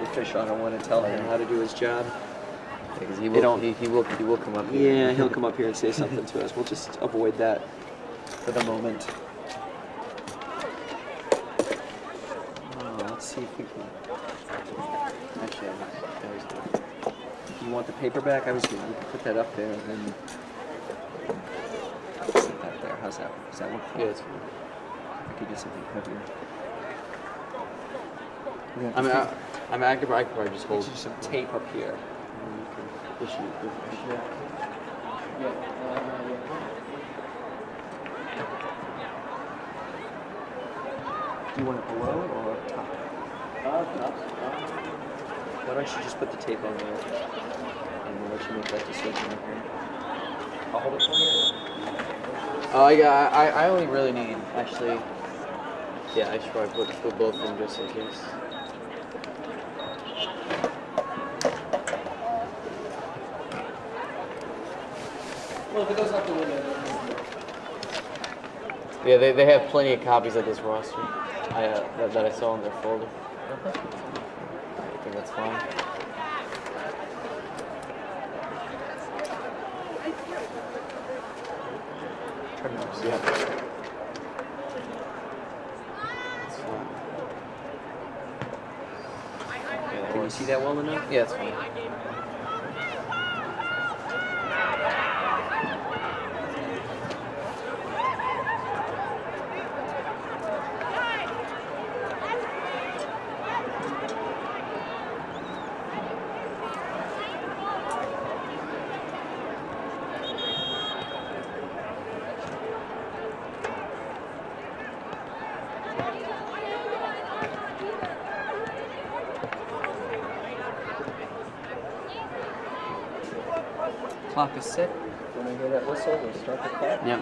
official. I don't want to tell him how to do his job. Because he will come up here. Yeah, he'll come up here and say something to us. We'll just avoid that for the moment. Let's see if we can. Actually, you want the paper back? I was going to put that up there and then sit that there. How's that? Does that work? Yeah, it's fine. I could get something heavier. I could probably just hold some tape up here. Do you want it below it or up top? Why don't you just put the tape on there and we'll let you make that decision. I'll hold it for you. I only really need, actually, yeah, I should probably put both of them just in case. Well, if it goes out the window. Yeah, they have plenty of copies of this roster that I saw in their folder. I think that's fine. Turn it up. Yeah. That's fine. Yeah, Can you see that well enough? Yeah, it's fine. Clock is set. When I hear that whistle, we'll start the clock. Yep.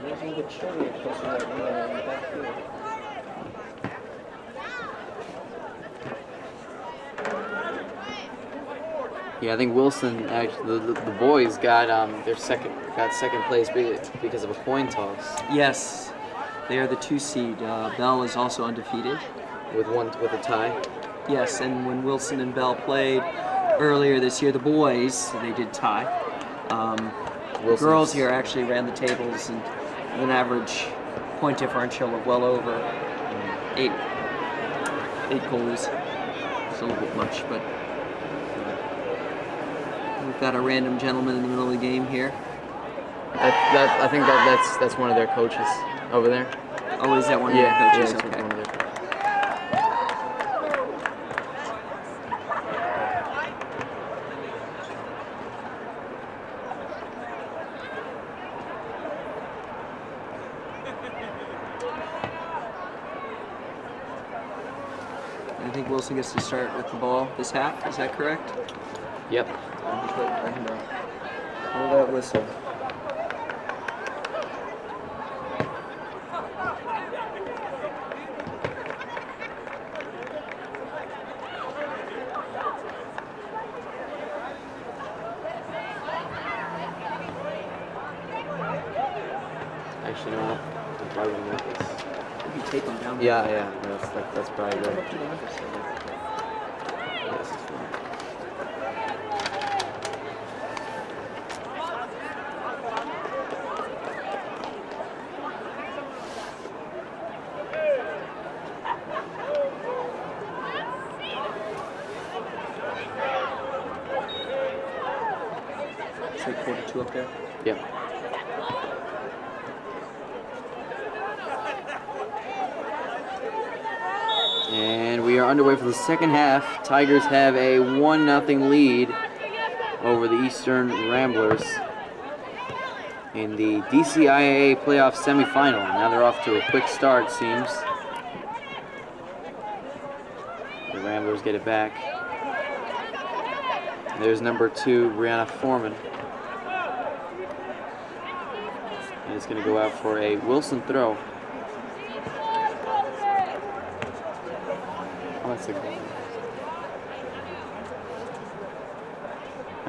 There's a little bit chilly closer right now back here. Yeah, I think Wilson actually the boys got second place because of a coin toss Yes, they are the 2 seed. Bell is also undefeated. with a tie. Yes, and when Wilson and Bell played earlier this year, the boys, they did tie. The girls here actually ran the tables and with an average point differential of well over 8 goals. It's a little bit much, but we've got a random gentleman in the middle of the game here. I think that's one of their coaches over there. Oh, is that one of their coaches? Yeah, Okay. one of their coaches. think Wilson gets to start with the ball this half. Is that correct? Yep. Hold that whistle. Actually, no. I'm probably gonna make this. You take them down. Yeah. That's probably good. Up to the other side. Yes, it's fine. Say quarter 2 up there. Yep. And we are underway for the second half. Tigers have a 1-0 lead over the Eastern Ramblers in the DCIAA playoff semifinal. Now they're off to a quick start, seems. The Ramblers get it back. There's number 2, Brianna Foreman. And it's going to go out for a Wilson throw. Oh, that's a good one.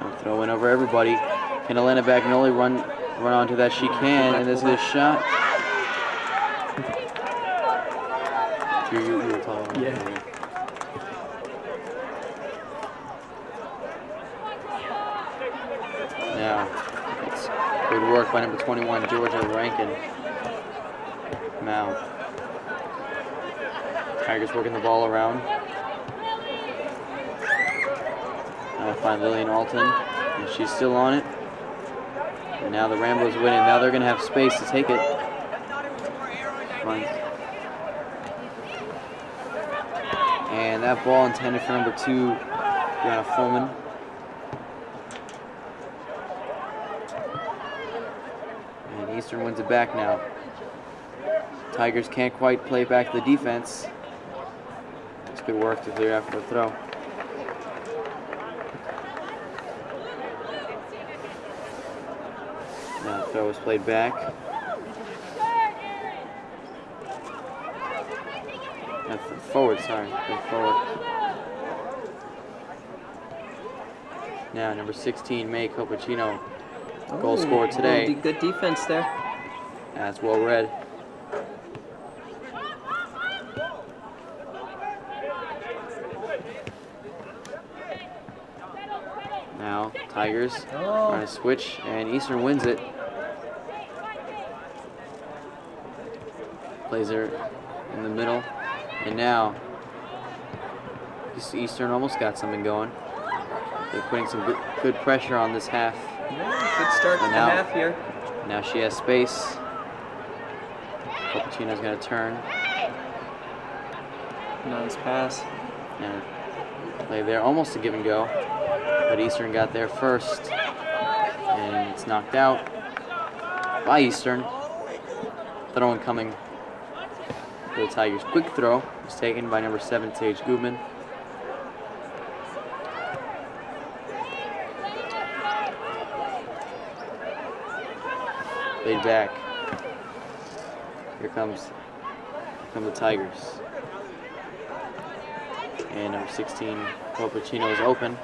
Now throw in over everybody. Can Elena Bagnoli run onto that? She can, and this is a shot. You were talking. Yeah. Now, it's good work by number 21, Georgia Rankin. Now, Tigers working the ball around. Now they find Lillian Alton, and she's still on it. And now the Ramblers winning. Now they're going to have space to take it. Fine. And that ball intended for number 2, Brianna Foreman. And Eastern wins it back now. Tigers can't quite play back the defense. It's good work to clear after the throw. Now the throw is played back. Forward, sorry. Forward. Now number 16, May Copacino. Goal scorer today. Good defense there. That's well read. Now Tigers trying to switch, and Eastern wins it. Plays her in the middle, and now Eastern almost got something going. They're putting some good pressure on this half. Yeah, good start to the half here. Now she has space. Copacino's going to turn. Nice pass. And play there, almost a give and go. But Eastern got there first. And it's knocked out by Eastern. Throw incoming for the Tigers. Quick throw was taken by number 7, Sage Goodman. Laid back. Here come the Tigers. And number 16, Copacino is open.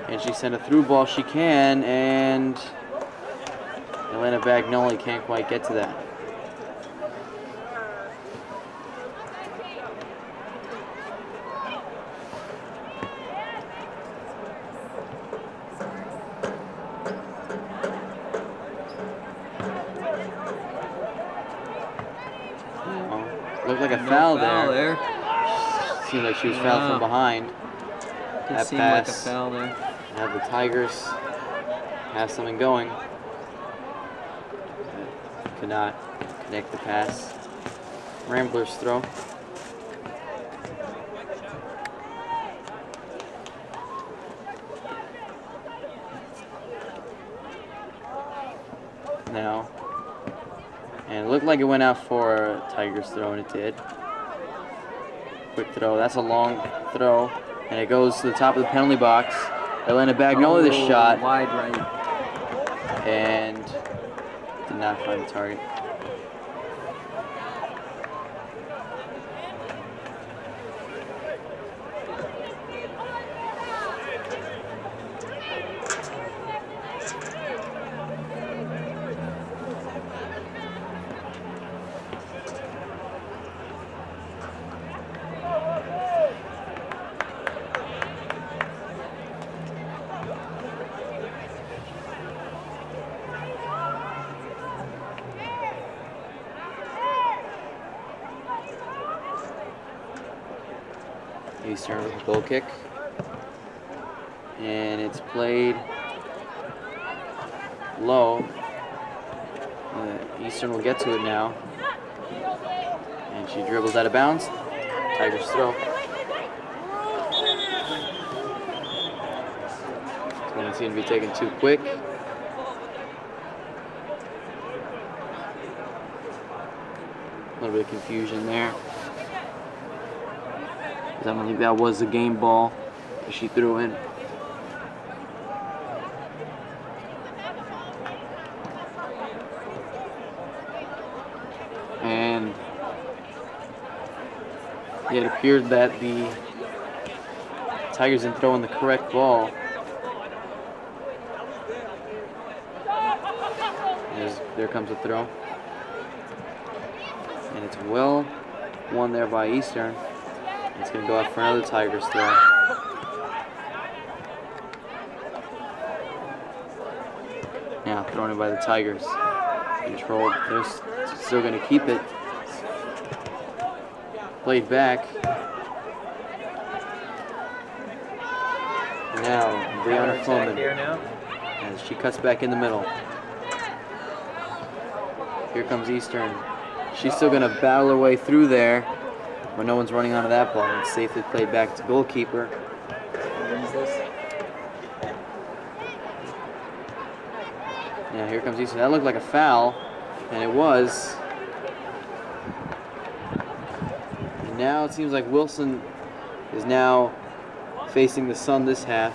And she sent a through ball. She can, and Elena Bagnoli can't quite get to that. Looked like a foul there. Seemed like she was fouled from behind. Did seem like a foul there. Now the Tigers have something going. Could not connect the pass. Ramblers throw. Now. And it looked like it went out for Tigers throw, and it did. quick throw. That's a long throw, and it goes to the top of the penalty box. Elena Bagnoli the shot, Wide right. and did not find the target. Eastern with a goal kick, and it's played low. Eastern will get to it now, and she dribbles out of bounds. Tigers throw. This one seemed to be taken too quick. A little bit of confusion there. I don't think that was the game ball that she threw in. And it appeared that the Tigers didn't throw in the correct ball. There comes the throw. And it's well won there by Eastern. It's going to go out for another Tigers throw. Now thrown in by the Tigers. Controlled. They're still going to keep it. Played back. Now Brianna Coleman as she cuts back in the middle. Here comes Eastern. She's still going to battle her way through there. But no one's running onto that ball. It's safely played back to goalkeeper. Now here comes Eastern. That looked like a foul, and it was. And now it seems like Wilson is now facing the sun this half.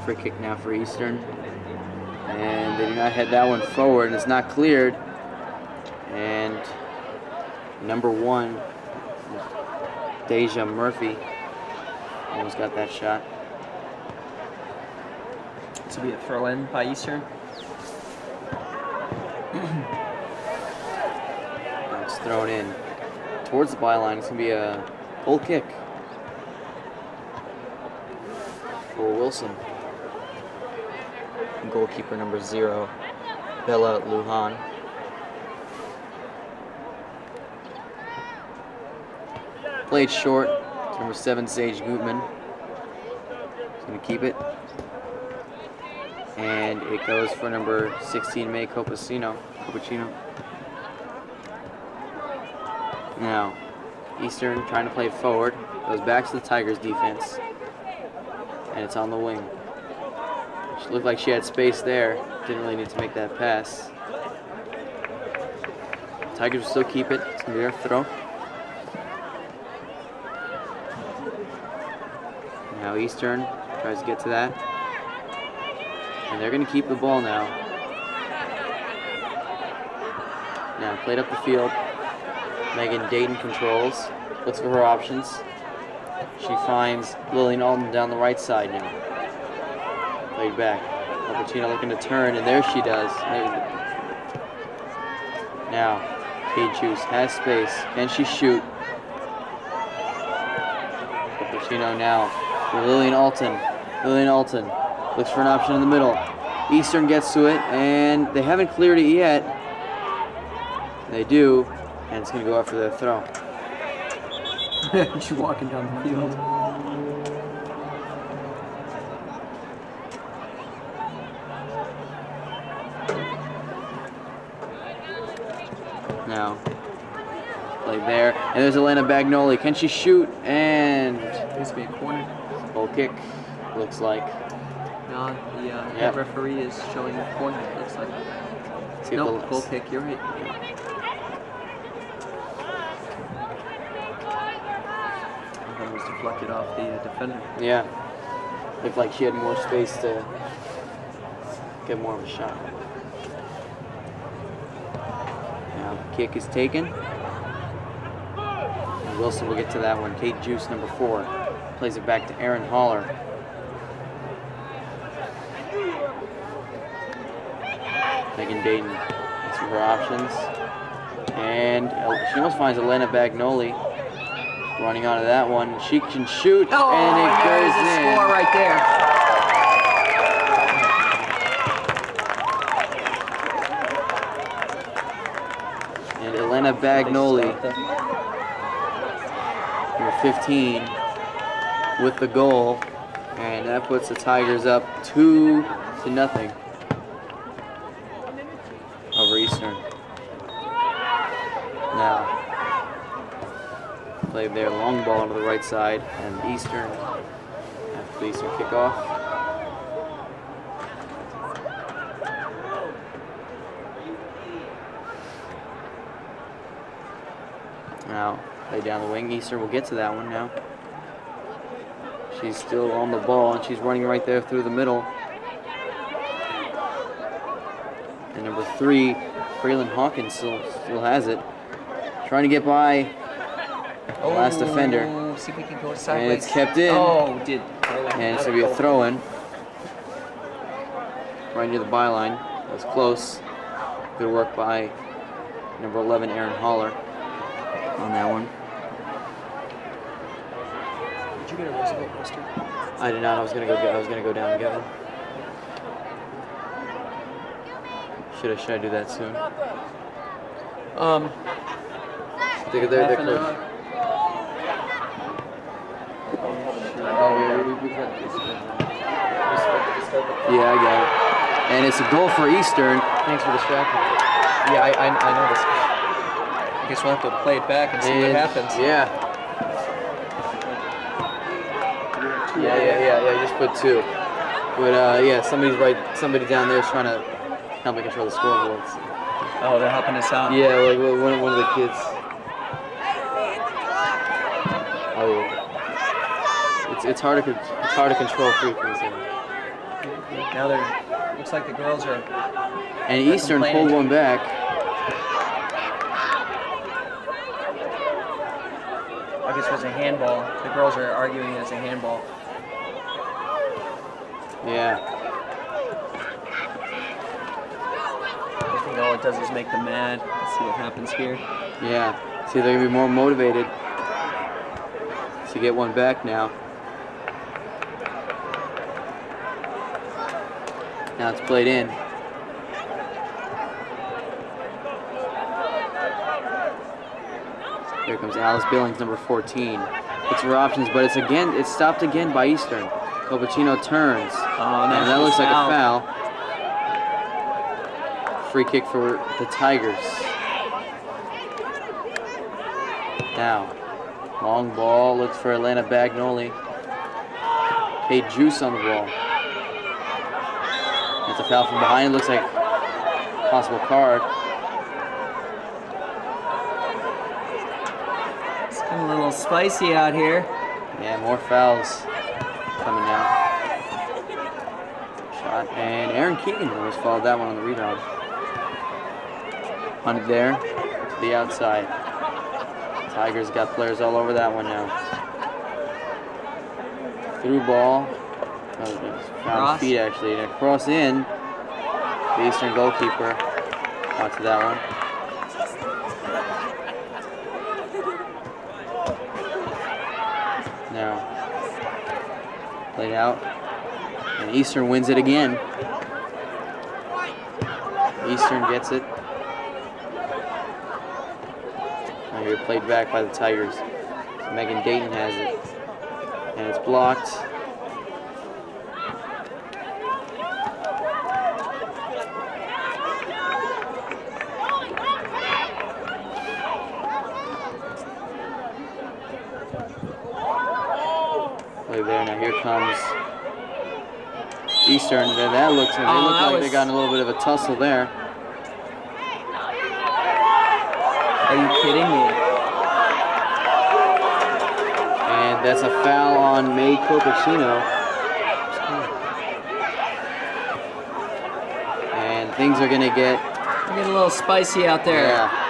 Free kick now for Eastern, and they do not head that one forward, and it's not cleared. And number 1, Deja Murphy, almost got that shot. This will be a throw in by Eastern. It's thrown in towards the byline. It's going to be a goal kick for Wilson. Goalkeeper number 0, Bella Lujan. Played short to number 7, Sage Gutman. He's going to keep it. And it goes for number 16, May Copacino. Now, Eastern trying to play it forward. Goes back to the Tigers defense. And it's on the wing. She looked like she had space there. Didn't really need to make that pass. Tigers will still keep it. It's going to be their throw. Now Eastern tries to get to that. And they're going to keep the ball now. Now played up the field. Megan Dayton controls. Looks for her options. She finds Lillian Alden down the right side now. Played back. Albertina looking to turn, and there she does. Now, Kate Juice has space. Can she shoot? Albertina now for Lillian Alton. Lillian Alton looks for an option in the middle. Eastern gets to it, and they haven't cleared it yet. They do, and it's going to go after their throw. She's walking down the field. Now, play there. And there's Elena Bagnoli. Can she shoot? And Needs to be a corner. goal kick, looks like. No, the Yep. head referee is showing a corner. It looks like. See if Nope, the- goal kick. You're right. That was deflected off the defender. Yeah. Looked like she had more space to get more of a shot. Now the kick is taken. And Wilson will get to that one. Kate Juice, number 4, plays it back to Erin Haller. Megan Dayton looks for her options. And she almost finds Elena Bagnoli running onto that one. She can shoot, and it there's goes the in. score right there. And Elena Bagnoli, number 15, with the goal, and that puts the Tigers up 2-0 over Eastern. Now, play there, long ball to the right side, and Eastern, after the Eastern kickoff. Now, play down the wing. Eastern will get to that one now. She's still on the ball, and she's running right there through the middle. And number 3, Braylon Hawkins still has it. Trying to get by the last defender. See if we can go sideways. And it's kept in. Oh, did. And it's going to be a throw-in. Right near the byline. That was close. Good work by number 11, Erin Haller, on that one. Did you get a Roosevelt poster? I did not. I was gonna go down and get one. Should I do that soon? They're Half an close. hour. Yeah, I got it. And it's a goal for Eastern. Thanks for distracting. Yeah, I know this. I guess we'll have to play it back and see what happens. Yeah. Yeah. You just put 2. But yeah, somebody down there is trying to help me control the scoreboards. Oh, they're helping us out. Yeah, like one of the kids. Oh yeah. It's hard to control 3 things. Now they're. Looks like the girls are. And Eastern pulled one back. I guess it was a handball. The girls are arguing it's a handball. Yeah. I think all it does is make them mad. Let's see what happens here. Yeah. See, they're gonna be more motivated to get one back now. Now it's played in. Here comes Alice Billings, number 14. Looks for options, but it's stopped again by Eastern. Copacino turns. Oh, and that looks like a foul. Free kick for the Tigers. Now, long ball, looks for Elena Bagnoli. Kate Juice on the ball. That's a foul from behind. Looks like a possible card. It's getting a little spicy out here. Yeah, more fouls coming now. Shot, and Aaron Keegan almost fouled that one on the rebound. Hunted there to the outside. Tigers got players all over that one now. Through ball. Found feet actually, and a cross in. The Eastern goalkeeper onto that one. Now, played out, and Eastern wins it again. Eastern gets it. Now here played back by the Tigers. So Megan Dayton has it, and it's blocked. right, now here comes Eastern. That looks, they look like they got in a little bit of a tussle there. Are you kidding me? And that's a foul on May Copacino. And things are gonna get Getting a little spicy out there. yeah.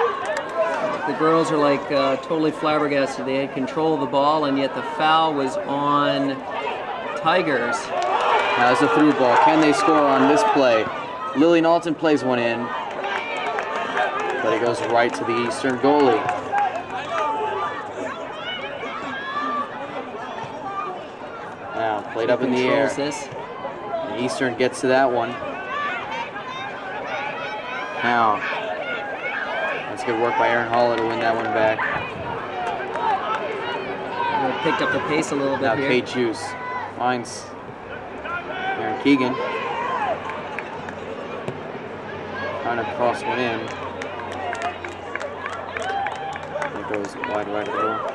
The girls are like totally flabbergasted. They had control of the ball, and yet the foul was on Tigers. Now it's a through ball. Can they score on this play? Lillian Alton plays one in, but it goes right to the Eastern goalie. Now played up in the air. Controls this. Eastern gets to that one. Now, that's good work by Aaron Holler to win that one back. Picked up the pace a little bit Now here. Kate Juice finds Aaron Keegan. Trying to cross one in. It goes wide right of the goal.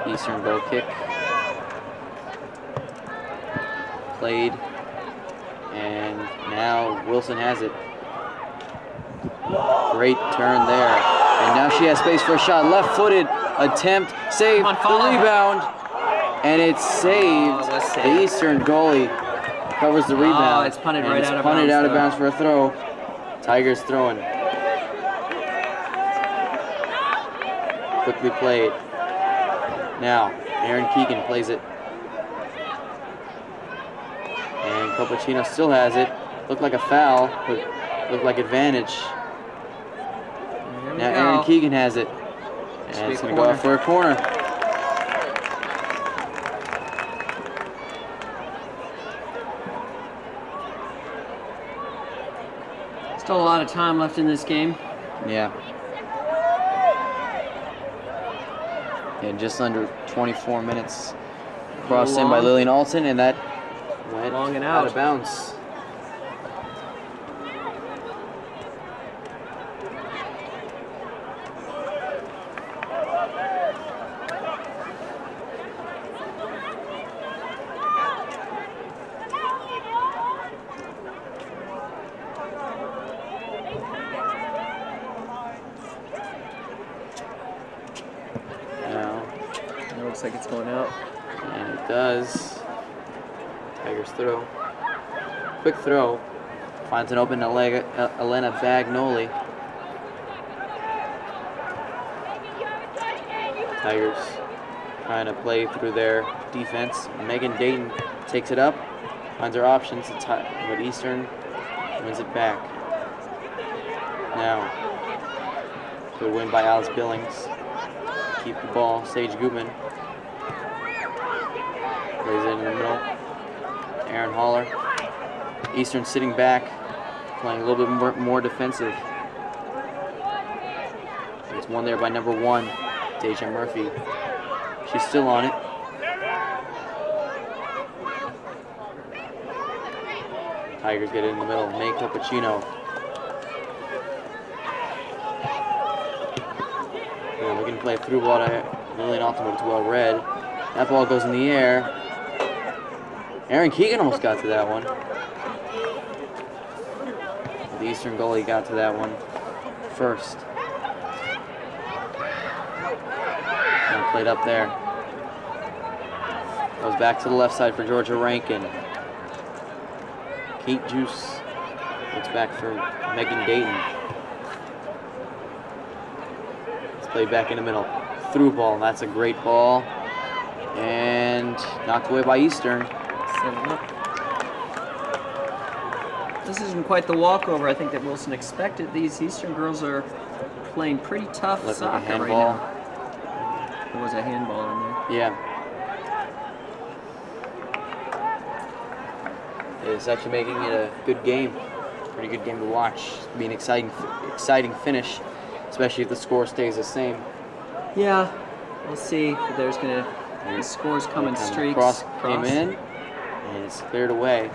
Eastern goal kick. Played. And now Wilson has it. Great turn there. And now she has space for a shot. Left-footed attempt. Saved. Come on, The follow. rebound. And it's saved. it was saved. The Eastern goalie covers the rebound. it's punted and right it's out of punted bounds, out of though. bounds for a throw. Tigers throwing. Quickly played. Now, Aaron Keegan plays it. And Copacino still has it. Looked like a foul, but looked like advantage. There we Now go. Aaron Keegan has it. Should And be it's a going to go out for a corner. Still a lot of time left in this game. Yeah. And just under 24 minutes. Crossed in by Long. Lillian Alton, and that went Long and out out. of bounds. Now, It looks like it's going out. and it does. Tigers throw. Quick throw. Finds an open Elena Bagnoli. Tigers trying to play through their defense. Megan Dayton takes it up. Finds her options, but Eastern wins it back. Now, good win by Alice Billings. Keep the ball. Sage Gutman plays it in the middle. Aaron Holler. Eastern sitting back, playing a little bit more defensive. It's won there by number 1, Deja Murphy. She's still on it. Tigers get it in the middle. May Copacino. Yeah, we can play a through ball to Lillian Alton, but it's well read. That ball goes in the air. Aaron Keegan almost got to that one. The Eastern goalie got to that one first. And played up there. Goes back to the left side for Georgia Rankin. Kate Juice looks back for Megan Dayton. It's played back in the middle. Through ball, that's a great ball. And knocked away by Eastern. 7 up. This isn't quite the walkover I think that Wilson expected. These Eastern girls are playing pretty tough Looks like a soccer right handball. now. There was a handball in there. Yeah. It's actually making it a good game. Pretty good game to watch. It'll be an exciting finish, especially if the score stays the same. Yeah, we'll see if there's gonna the scores come in streaks. Cross came in, and it's cleared away.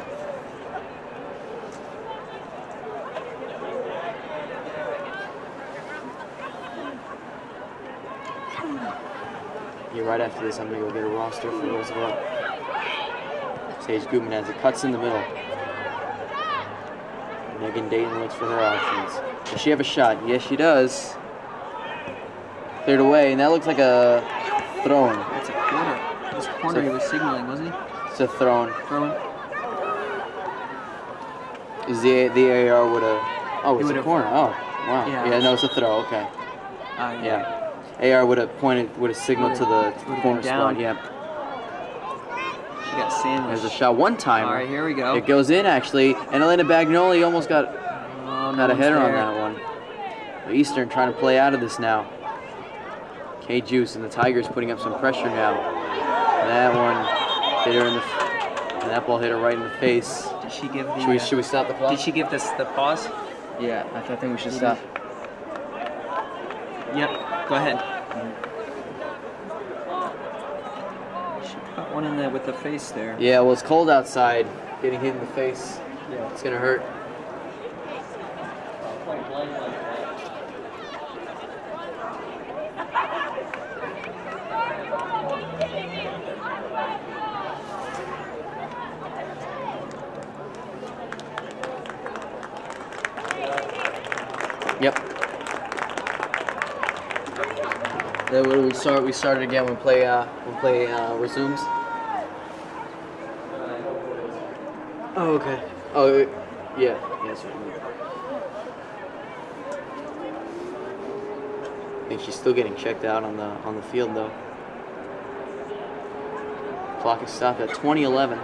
Yeah, right after this, I'm gonna go get a roster for Roosevelt. Sage Goodman has it, cuts in the middle. Megan Dayton looks for her options. Does she have a shot? Yes, she does. Cleared away, and that looks like a throw-in. That's a corner. This corner he was signaling, wasn't he? It's a throw-in. Throwing. Is the AR would have? Oh, it's a corner. Oh, wow. Yeah. Yeah, no, it's a throw. Okay. Yeah. AR would have pointed, would have signaled to the corner spot. Yeah. She got sandwiched. There's a shot one time. All right, here we go. It goes in actually, and Elena Bagnoli almost got a header on that one. But Eastern trying to play out of this now. K Juice and the Tigers putting up some pressure now. And that one hit her in the, and that ball hit her right in the face. Did she give the? Should we stop the clock? Did she give this the pause? Yeah, I think we should stop. Yep. Go ahead. She caught one in there with the face there. Yeah, well, it's cold outside. Getting hit in the face, yeah, it's gonna hurt. Yep. Then when we started again when play resumes. Oh, okay. Oh, yeah. Yes. I think she's still getting checked out on the field though. Clock is stopped at 20:11.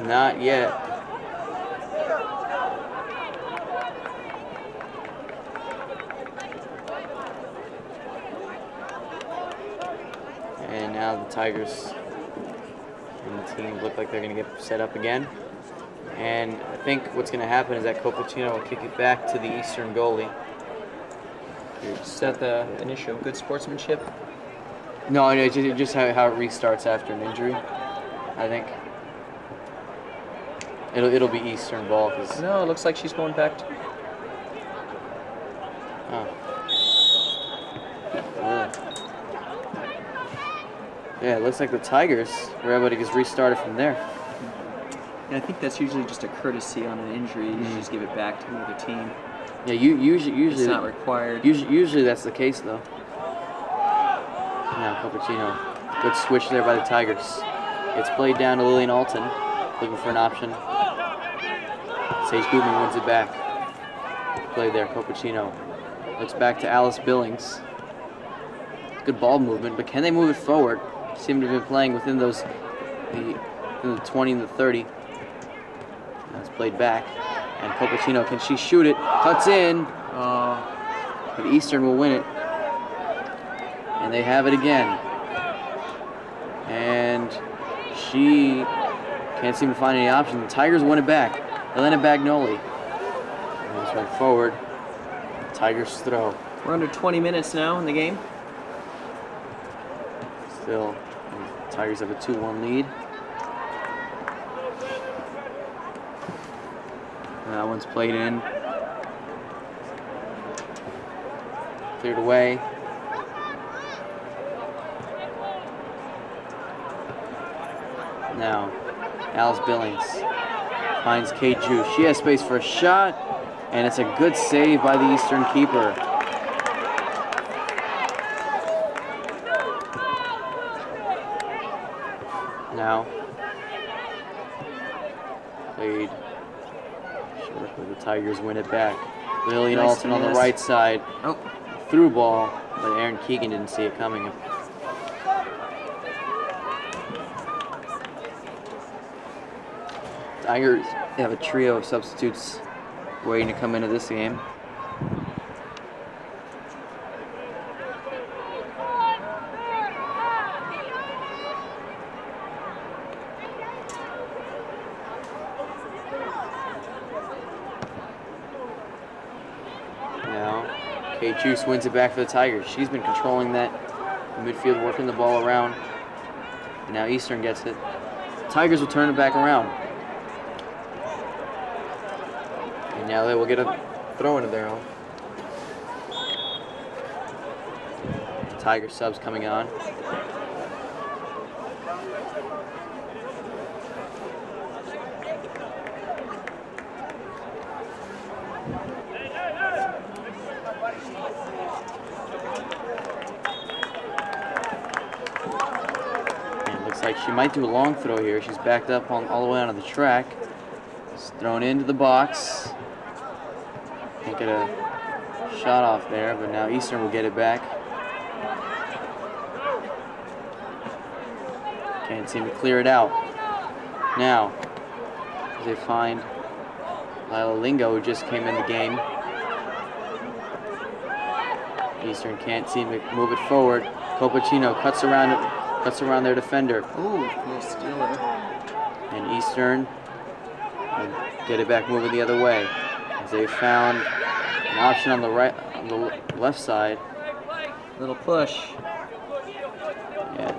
Not yet. And now the Tigers and the team look like they're going to get set up again. And I think what's going to happen is that Copacino will kick it back to the Eastern goalie. Is that the initial good sportsmanship? No, just how it restarts after an injury, I think. It'll be Eastern ball because. No, it looks like she's going back to. Oh. Really? Yeah, it looks like the Tigers were able to just restart it from there. And I think that's usually just a courtesy on an injury. You just give it back to the other team. Yeah, usually it's not required. Usually that's the case though. Now Copacino, good switch there by the Tigers. It's played down to Lillian Alton, looking for an option. Sage Goodman wins it back. Play there, Copacino. Looks back to Alice Billings. Good ball movement, but can they move it forward? Seem to have been playing within the 20 and the 30. That's played back. And Copacino, can she shoot it? Cuts in. But Eastern will win it. And they have it again. And she can't seem to find any option. The Tigers win it back. Elena Bagnoli moves right forward. Tigers throw. We're under 20 minutes now in the game. Still, the Tigers have a 2-1 lead. And that one's played in. Cleared away. Now, Alice Billings finds Kate Juice. She has space for a shot, and it's a good save by the Eastern keeper. Now, played short with the Tigers win it back. Lillian Nice Alton on the pass. right side. Oh, Through ball, but Aaron Keegan didn't see it coming. Tigers have a trio of substitutes waiting to come into this game. Now, Kate Juice wins it back for the Tigers. She's been controlling that midfield, working the ball around. And now Eastern gets it. Tigers will turn it back around. And now they will get a throw into their own. Tiger subs coming on. And it looks like she might do a long throw here. She's backed up all the way onto the track. It's thrown into the box. Can't get a shot off there, but now Eastern will get it back. Can't seem to clear it out. Now, they find Lila Lingo, who just came in the game. Eastern can't seem to move it forward. Copacino cuts around their defender. ooh, little steal there. And Eastern will get it back moving the other way. As they found an option on the left side. Little push. Yeah.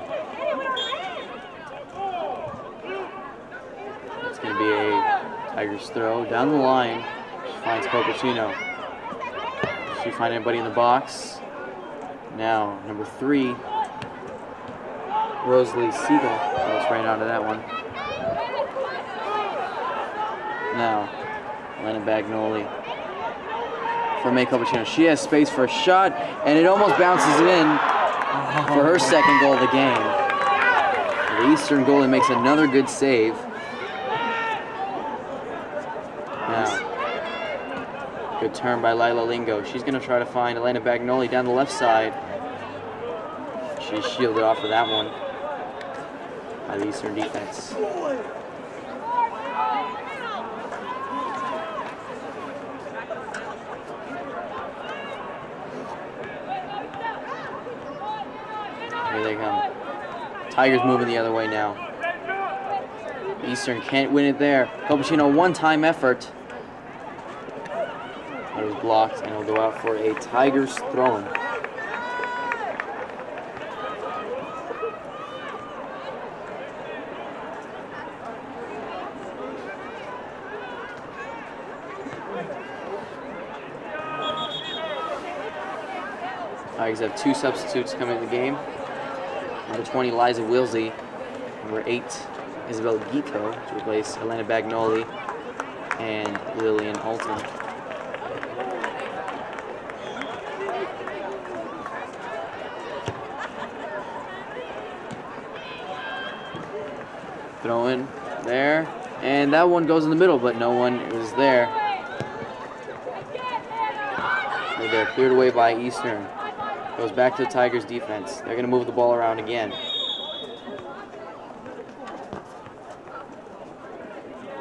It's going to be a Tigers throw down the line. She finds Copacino. Does she find anybody in the box? Now, number 3, Rosalie Siegel. Almost ran out of that one. Now, Elena Bagnoli for May Copacino. She has space for a shot, and it almost bounces it in for her second goal of the game. The Eastern goalie makes another good save. Now, good turn by Lila Lingo. She's going to try to find Elena Bagnoli down the left side. She's shielded off of that one by the Eastern defense. Here they come. Tigers moving the other way now. Eastern can't win it there. Copacino, one-time effort. It was blocked, and it'll go out for a Tigers throw-in. Tigers have 2 substitutes coming in the game. Number 20, Liza Wilsey. Number 8, Isabel Guito, to replace Elena Bagnoli and Lillian Alton. Throw in there, and that one goes in the middle, but no one was there. They're cleared away by Eastern. Goes back to the Tigers defense. They're going to move the ball around again.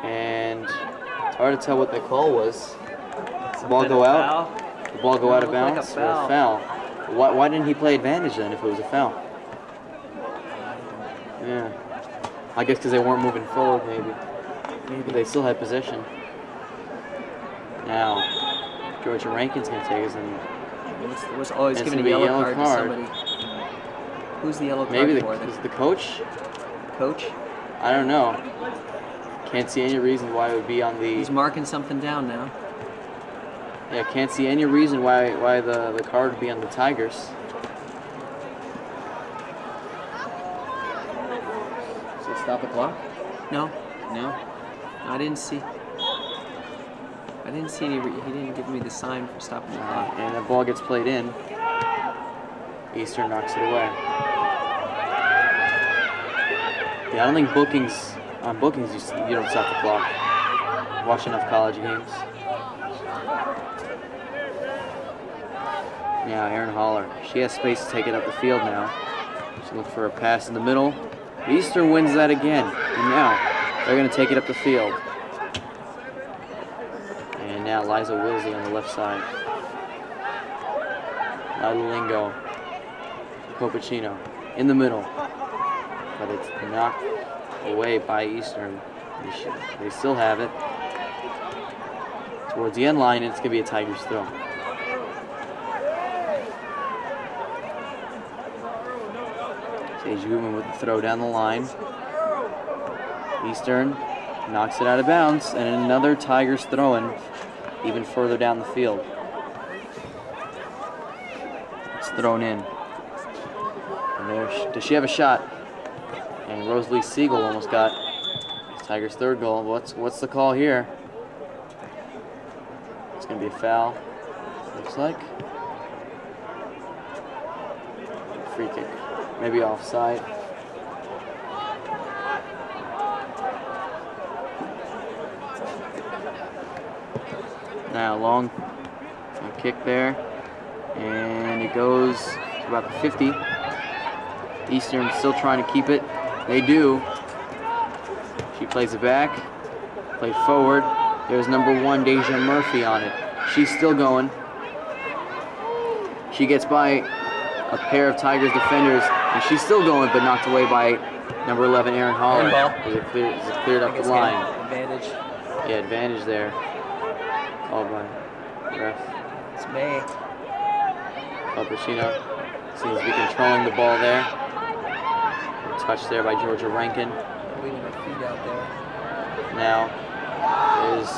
And it's hard to tell what the call was. Does the ball go out? The ball go out of bounds? Or a foul? Why didn't he play advantage then if it was a foul? Yeah. I guess because they weren't moving forward, maybe. Maybe they still had possession. Now, Georgia Rankin's going to take us in. He's giving a yellow card to somebody. Who's the yellow card maybe for? Maybe the coach? Coach? I don't know. Can't see any reason why it would be on the... He's marking something down now. Yeah, can't see any reason why the card would be on the Tigers. So stop the clock? No. No? I didn't see any. He didn't give me the sign for stopping the clock. And the ball gets played in. Eastern knocks it away. Yeah, I don't think on bookings you don't stop the clock. Watch enough college games. Now Aaron Holler. She has space to take it up the field now. She's looking for a pass in the middle. Eastern wins that again. And now they're going to take it up the field. And now Liza Wilsey on the left side. Lingo. Copacino in the middle. But it's knocked away by Eastern. They still have it. Towards the end line, and it's going to be a Tigers throw. Sage Gutman with the throw down the line. Eastern knocks it out of bounds, and another Tigers throw-in even further down the field. It's thrown in. And there, does she have a shot? And Rosalie Siegel almost got Tigers' third goal. What's the call here? It's going to be a foul, looks like. Free kick. Maybe offside. Now long kick there. And it goes to about the 50. Eastern still trying to keep it. They do. She plays it back. Play forward. There's number 1, Deja Murphy on it. She's still going. She gets by a pair of Tigers defenders, and she's still going, but knocked away by number 11, Aaron Holler. Is it cleared up the line? Advantage. Yeah, advantage there. Called by ref. It's May. Pacino seems to be controlling the ball there. Touch there by Georgia Rankin. Leaving her feet out there. Now is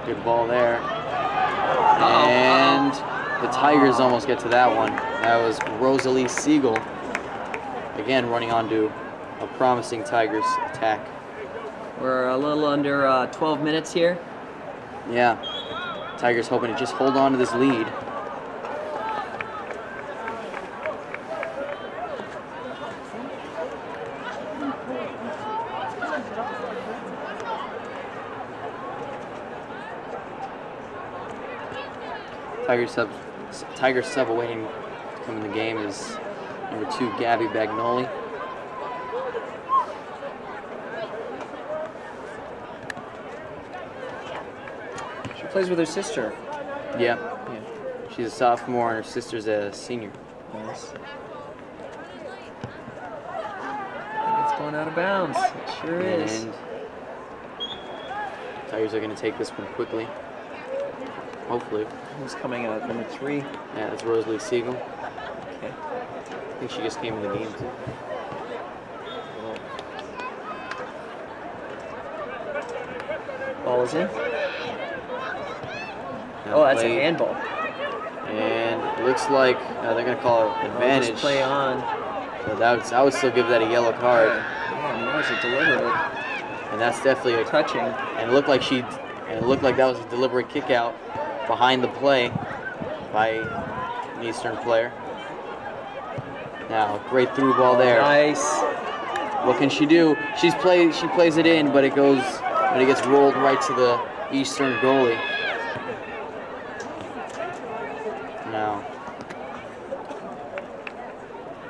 good ball there. And the Tigers almost get to that one. That was Rosalie Siegel. Again, running onto a promising Tigers attack. We're a little under 12 minutes here. Yeah. Tigers hoping to just hold on to this lead. Tigers sub awaiting to come in the game is number 2, Gabby Bagnoli. She plays with her sister. Yeah. She's a sophomore and her sister's a senior. Nice. It's going out of bounds. It sure is. And Tigers are going to take this one quickly. Hopefully. Who's coming out? Number 3? Yeah, that's Rosalie Siegel. Okay. I think she just came in the game too. Ball is in. Now Oh, that's a play- handball. And it looks like they're going to call it advantage. Just play on. So I would still give that a yellow card. Yeah, that was a deliberate And that's definitely a touching. And it looked like that was a deliberate kick out behind the play by an Eastern player. Now, great through ball there. Nice. What can she do? She plays it in, but it gets rolled right to the Eastern goalie. Now,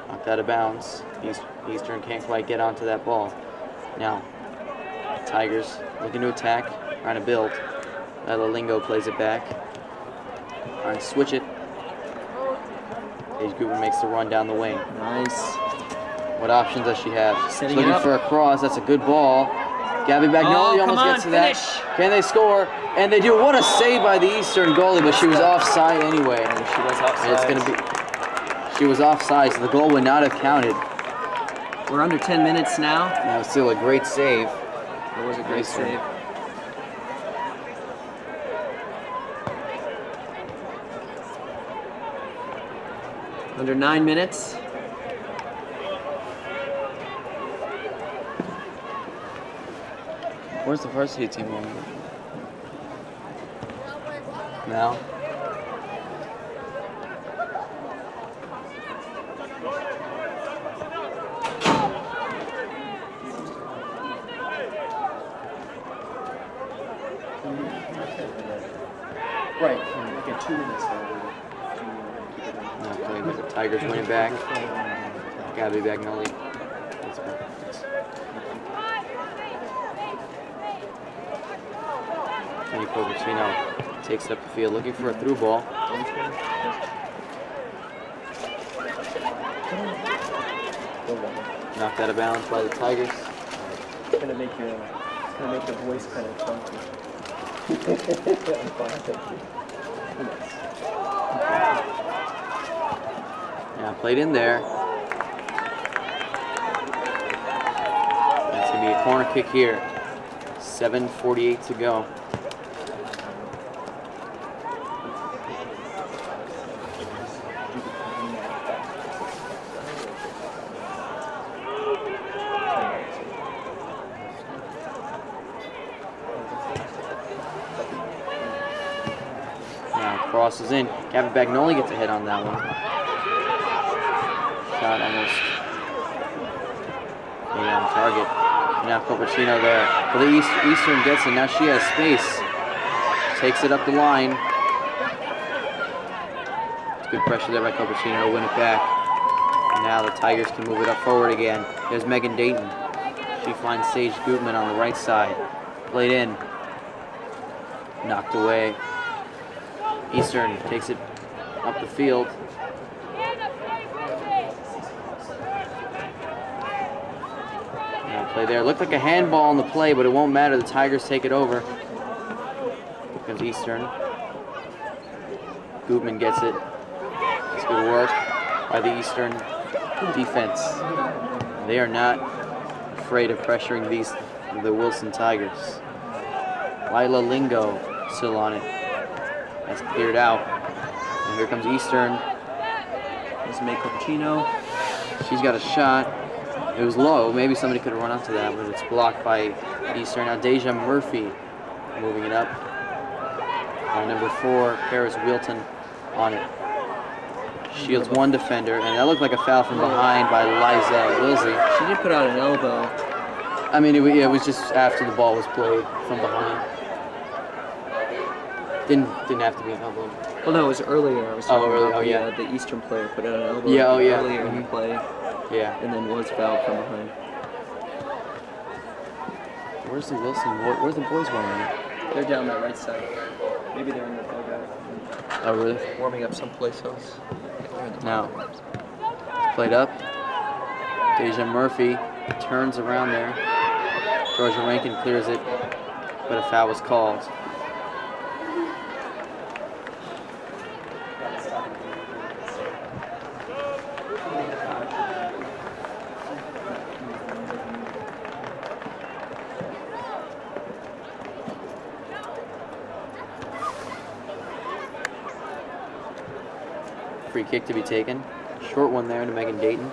knocked out of bounds. Eastern can't quite get onto that ball. Now, Tigers looking to attack, trying to build. Lingo plays it back. Trying to switch it. Paige Gutman makes the run down the wing. Nice. What options does she have? She's Setting looking it up. for a cross. That's a good ball. Gabby Bagnoli come almost on, gets to that. finish. Can they score? And they do. What a save by the Eastern goalie, but she was offside anyway. And she was offside. And it's going to be. She was offside, so the goal would not have counted. We're under 10 minutes now. That was still a great save. It was a great save. Under 9 minutes. Where's the varsity team on? Now. Right. Get 2 minutes though. Now playing with the Tigers winning back. Gabby Bagnoli. Kenny Covercino takes it up the field looking for a through ball. Knocked out of bounds by the Tigers. It's gonna make your voice kind of funky. I'm fine, thank you. Yeah, played in there. That's gonna be a corner kick here. 7:48 to go. Crosses in. Gavin Bagnoli gets a hit on that one. Shot almost on target. Now Copercino there. But the Eastern gets it. Now she has space. Takes it up the line. It's good pressure there by Copercino to win it back. And now the Tigers can move it up forward again. There's Megan Dayton. She finds Sage Gutman on the right side. Played in. Knocked away. Eastern takes it up the field. Now play there. Looked like a handball on the play, but it won't matter. The Tigers take it over. Here comes Eastern. Gutman gets it. It's good work by the Eastern defense. They are not afraid of pressuring the Wilson Tigers. Lila Lingo still on it. That's cleared out. And here comes Eastern. There's May Copercino. She's got a shot. It was low. Maybe somebody could have run up to that, but it's blocked by Eastern. Now Deja Murphy moving it up. Number 4, Paris Wilton on it. Shields one defender, and that looked like a foul from behind by Liza Wilsey. She did put out an elbow. I mean, it was just after the ball was played from behind. Didn't have to be an elbow. Well, no, it was earlier. I was talking about yeah. The Eastern player put out an elbow earlier in the play. Yeah. And then was fouled from behind. Where's the Wilson? Where's the boys warming up? They're down that right side. Maybe they're in the dugout. Oh, really? Warming up someplace else. Now, played up. Deja Murphy turns around there. Georgia Rankin clears it, but a foul was called. Free kick to be taken. Short one there to Megan Dayton.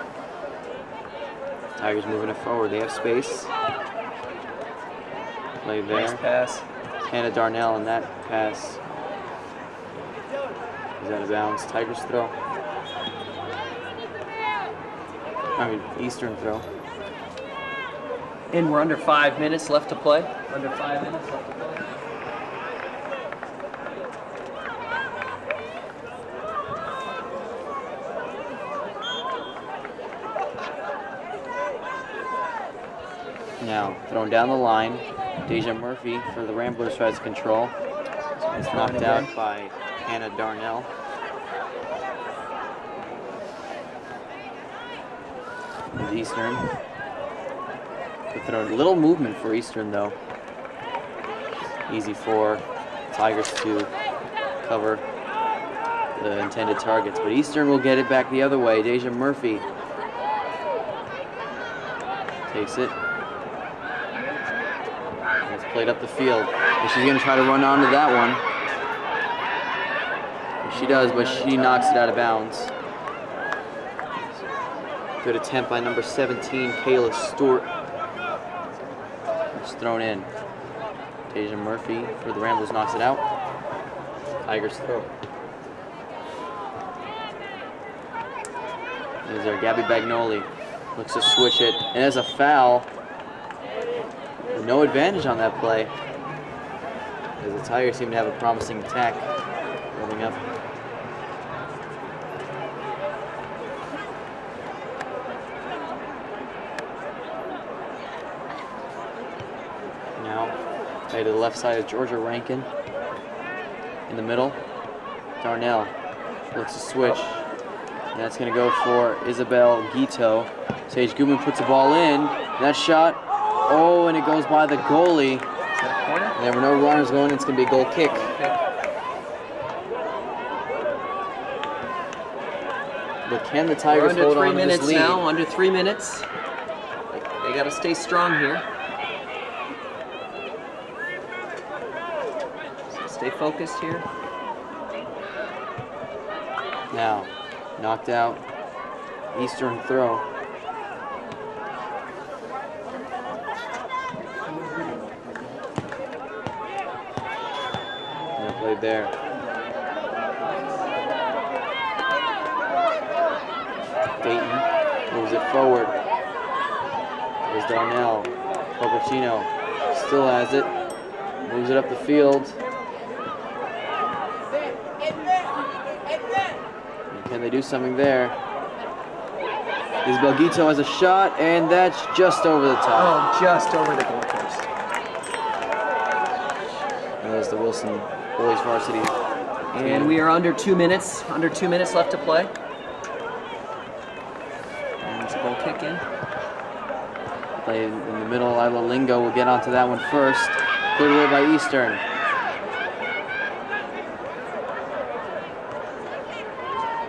Tigers moving it forward. They have space. Play there. Nice pass. Hannah Darnell in that pass. Is out of bounds. Tigers throw. Eastern throw. And we're under 5 minutes left to play. Under 5 minutes left to play. Now, thrown down the line. Deja Murphy for the Ramblers tries to control. It's knocked out by Hannah Darnell. With Eastern. A little movement for Eastern, though. Easy for Tigers to cover the intended targets. But Eastern will get it back the other way. Deja Murphy takes it. It's played up the field. And she's going to try to run onto that one. She does, but she knocks it out of bounds. Good attempt by number 17, Kayla Stewart. It's thrown in. Deja Murphy for the Ramblers knocks it out. Tigers throw. There's our Gabby Bagnoli. Looks to switch it. And there's a foul. No advantage on that play. As the Tigers seem to have a promising attack building up. Now, play to the left side of Georgia Rankin. In the middle, Darnell looks to switch. And that's going to go for Isabel Guito. Sage Goodman puts the ball in. That shot, oh, and it goes by the goalie. And there were no runners going. It's going to be a goal kick. But can the Tigers hold on to this lead? Now, under 3 minutes. They got to stay strong here. So stay focused here. Now, knocked out. Eastern throw. And played there. Dayton moves it forward. There's Darnell. Copercino still has it. Moves it up the field. Can they do something there? Isabel Guito has a shot, and that's just over the top. Oh, just over the goalpost. And there's the Wilson boys varsity. And we are under 2 minutes. Under 2 minutes left to play. And there's a goal kick in. Play in the middle. Lila Lingo will get onto that one first. Cleared away by Eastern.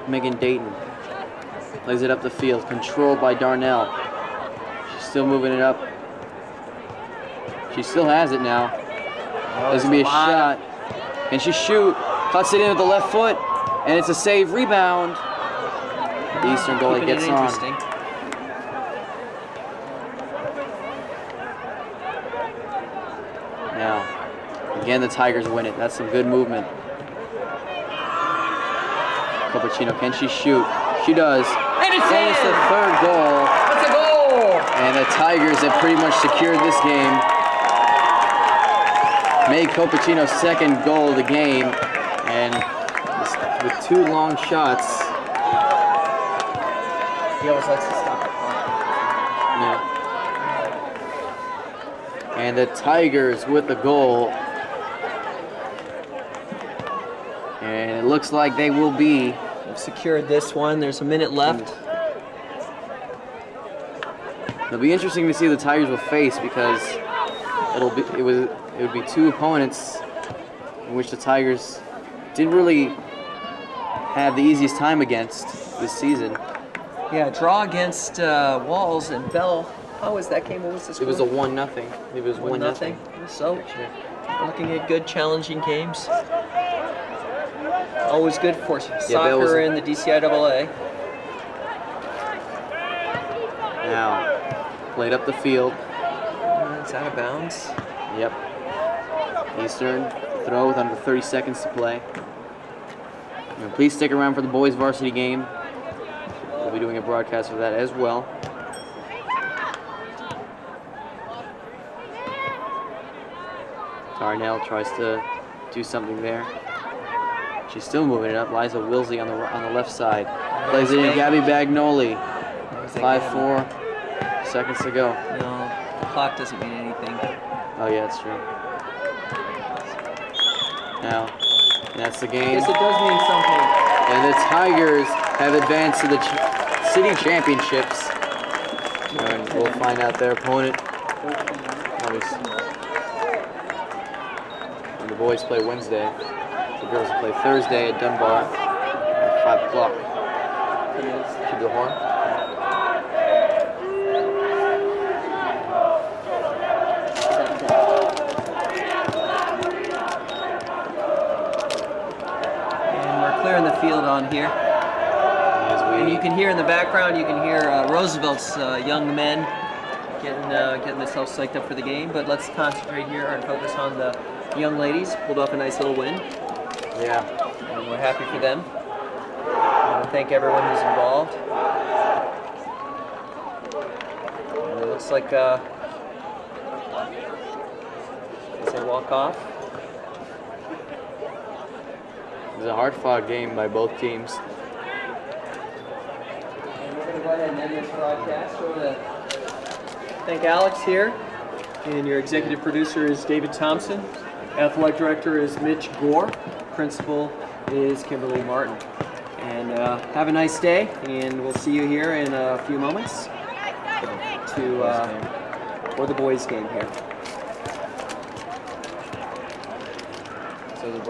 Megan Dayton plays it up the field, controlled by Darnell. She's still moving it up. She still has it now. There's gonna be a shot. Can she shoot? Cuts it in with the left foot, and it's a save rebound. The Eastern goalie gets on. Now, again, the Tigers win it. That's some good movement. Copercino, can she shoot? She does. And it's in! It's the third goal. It's a goal! And the Tigers have pretty much secured this game. Made Copercino's second goal of the game. And with 2 long shots. He always likes to stop the clock. Yeah. And the Tigers with the goal. And it looks like they will be. They've secured this one. There's a minute left. It'll be interesting to see who the Tigers will face because it would be 2 opponents in which the Tigers didn't really have the easiest time against this season. Yeah, draw against Walls and Bell. How was that game? What was the score? It was a 1-0. It was 1-0. So, looking at good, challenging games. Always good for soccer in the DCIAA. Now, played up the field. It's out of bounds. Yep. Eastern throw with under 30 seconds to play. And please stick around for the boys varsity game. We'll be doing a broadcast of that as well. Darnell tries to do something there. She's still moving it up. Liza Wilsey on the left side. Plays it in Gabby Bagnoli. 5-4 seconds to go. No, the clock doesn't mean anything. Oh yeah, that's true. Now, that's the game. Yes, it does mean something. And the Tigers have advanced to the city championships. And we'll find out their opponent. And the boys play Wednesday. The girls will play Thursday at Dunbar at 5 o'clock. Keep the horn. And we're clearing the field on here. And you can hear in the background, you can hear Roosevelt's young men getting themselves psyched up for the game. But let's concentrate here and focus on the young ladies. Pulled off a nice little win. Yeah. And we're happy for them. I want to thank everyone who's involved. And it looks like as they walk off. was a hard-fought game by both teams. And we're going to go ahead and end this broadcast. So I want to thank Alex here, and your executive producer is David Thompson. Athletic director is Mitch Gore. Principal is Kimberly Martin. And have a nice day, and we'll see you here in a few moments for the boys' game here. So the